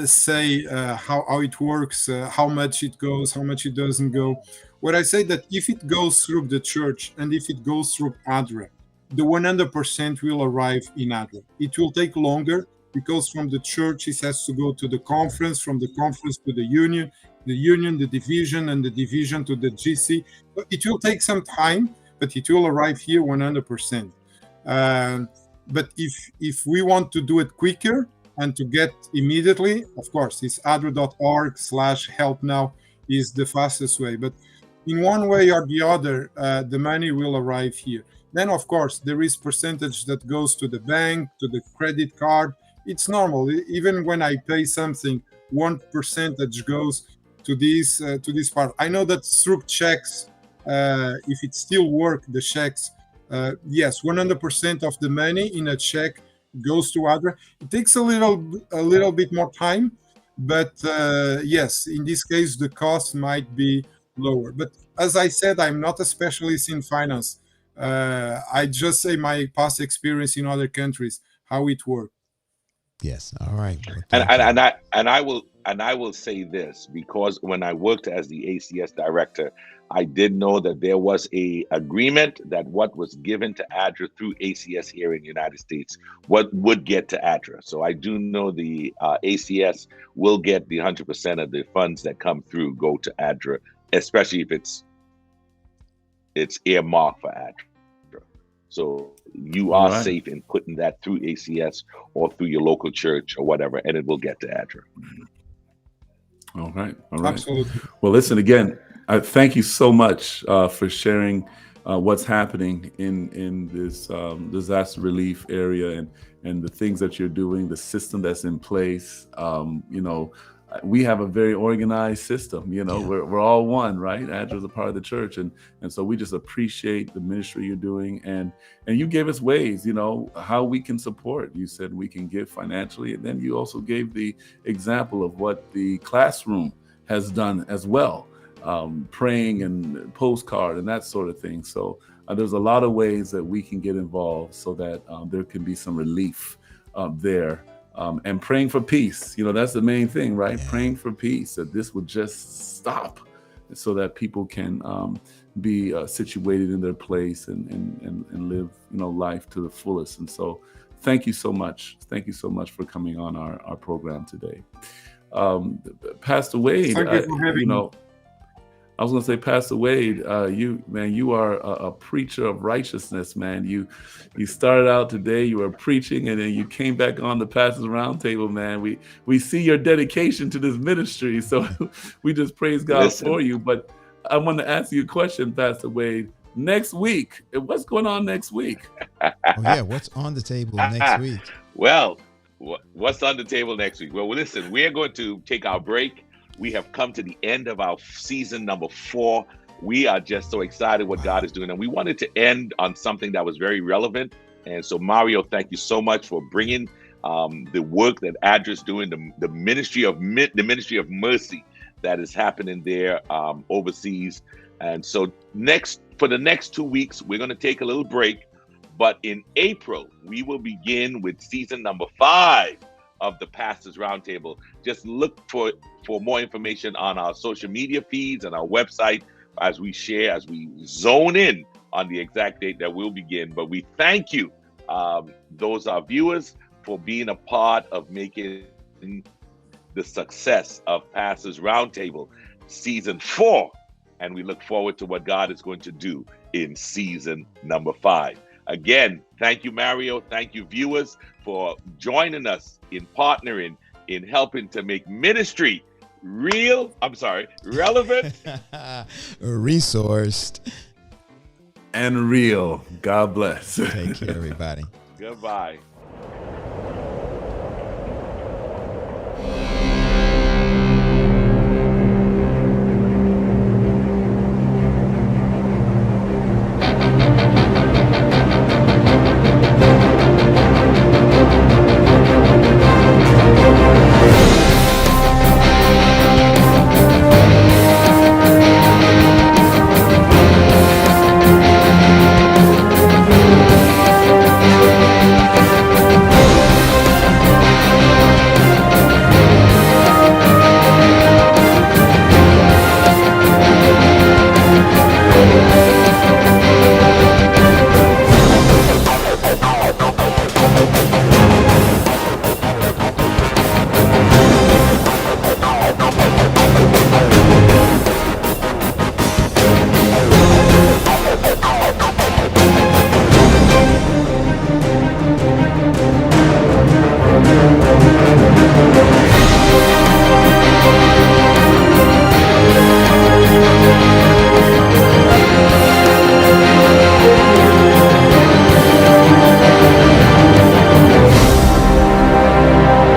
say how it works, how much it goes, how much it doesn't go. What I say that if it goes through the church and if it goes through ADRA, the 100% will arrive in ADRA. It will take longer because from the church it has to go to the conference, from the conference to the union, the division, and the division to the GC. It will take some time, but it will arrive here 100%. But if we want to do it quicker and to get immediately, of course, it's adra.org/help now is the fastest way. But in one way or the other, the money will arrive here. Then, of course, there is percentage that goes to the bank, to the credit card. It's normal. Even when I pay something, 1% goes to this part. I know that through checks, if it still works, the checks, yes, 100% of the money in a check goes to ADRA. It takes a little bit more time, but yes, in this case, the cost might be lower. But as I said, I'm not a specialist in finance. I just say my past experience in other countries, how it works. Yes. All right. Well, and I will say this, because when I worked as the ACS director, I did know that there was a agreement that what was given to ADRA through ACS here in the United States, what would get to ADRA. So I do know the ACS will get the 100% of the funds that come through go to ADRA, especially if it's earmarked for ADRA. So you are safe in putting that through ACS or through your local church or whatever, and it will get to ADRA. All right. Absolutely. Well, listen, again, I thank you so much for sharing what's happening in this disaster relief area and the things that you're doing, the system that's in place. We have a very organized system. We're all one, right? ADRA is a part of the church, and so we just appreciate the ministry you're doing, and you gave us ways, how we can support. You said we can give financially, and then you also gave the example of what the classroom has done as well, praying and postcard and that sort of thing. So there's a lot of ways that we can get involved so that there can be some relief there. And praying for peace, that's the main thing, right? Yeah. Praying for peace, that this would just stop so that people can be situated in their place and live, life to the fullest. And so thank you so much. Thank you so much for coming on our program today. Pastor Wade, thank you for having me. I was going to say, Pastor Wade, you are a preacher of righteousness, man. You started out today, you were preaching, and then you came back on the Pastors Roundtable, man. We see your dedication to this ministry, so we just praise God for you. But I want to ask you a question, Pastor Wade. Next week, what's going on next week? What's on the table next week? Well, what's on the table next week? Well, listen, we're going to take our break. We have come to the end of our season number 4. We are just so excited what God is doing. And we wanted to end on something that was very relevant. And so, Mario, thank you so much for bringing the work that ADRA is doing, the ministry of mercy that is happening there overseas. And so for the next 2 weeks, we're going to take a little break. But in April, we will begin with season number 5 of the Pastors Roundtable. Just look for more information on our social media feeds and our website as we share, as we zone in on the exact date that we'll begin. But we thank you, those are viewers, for being a part of making the success of Pastors Roundtable season 4. And we look forward to what God is going to do in season number 5. Again, thank you, Mario. Thank you, viewers, for joining us in partnering in helping to make ministry relevant, resourced, and real. God bless. Take care, everybody. Goodbye.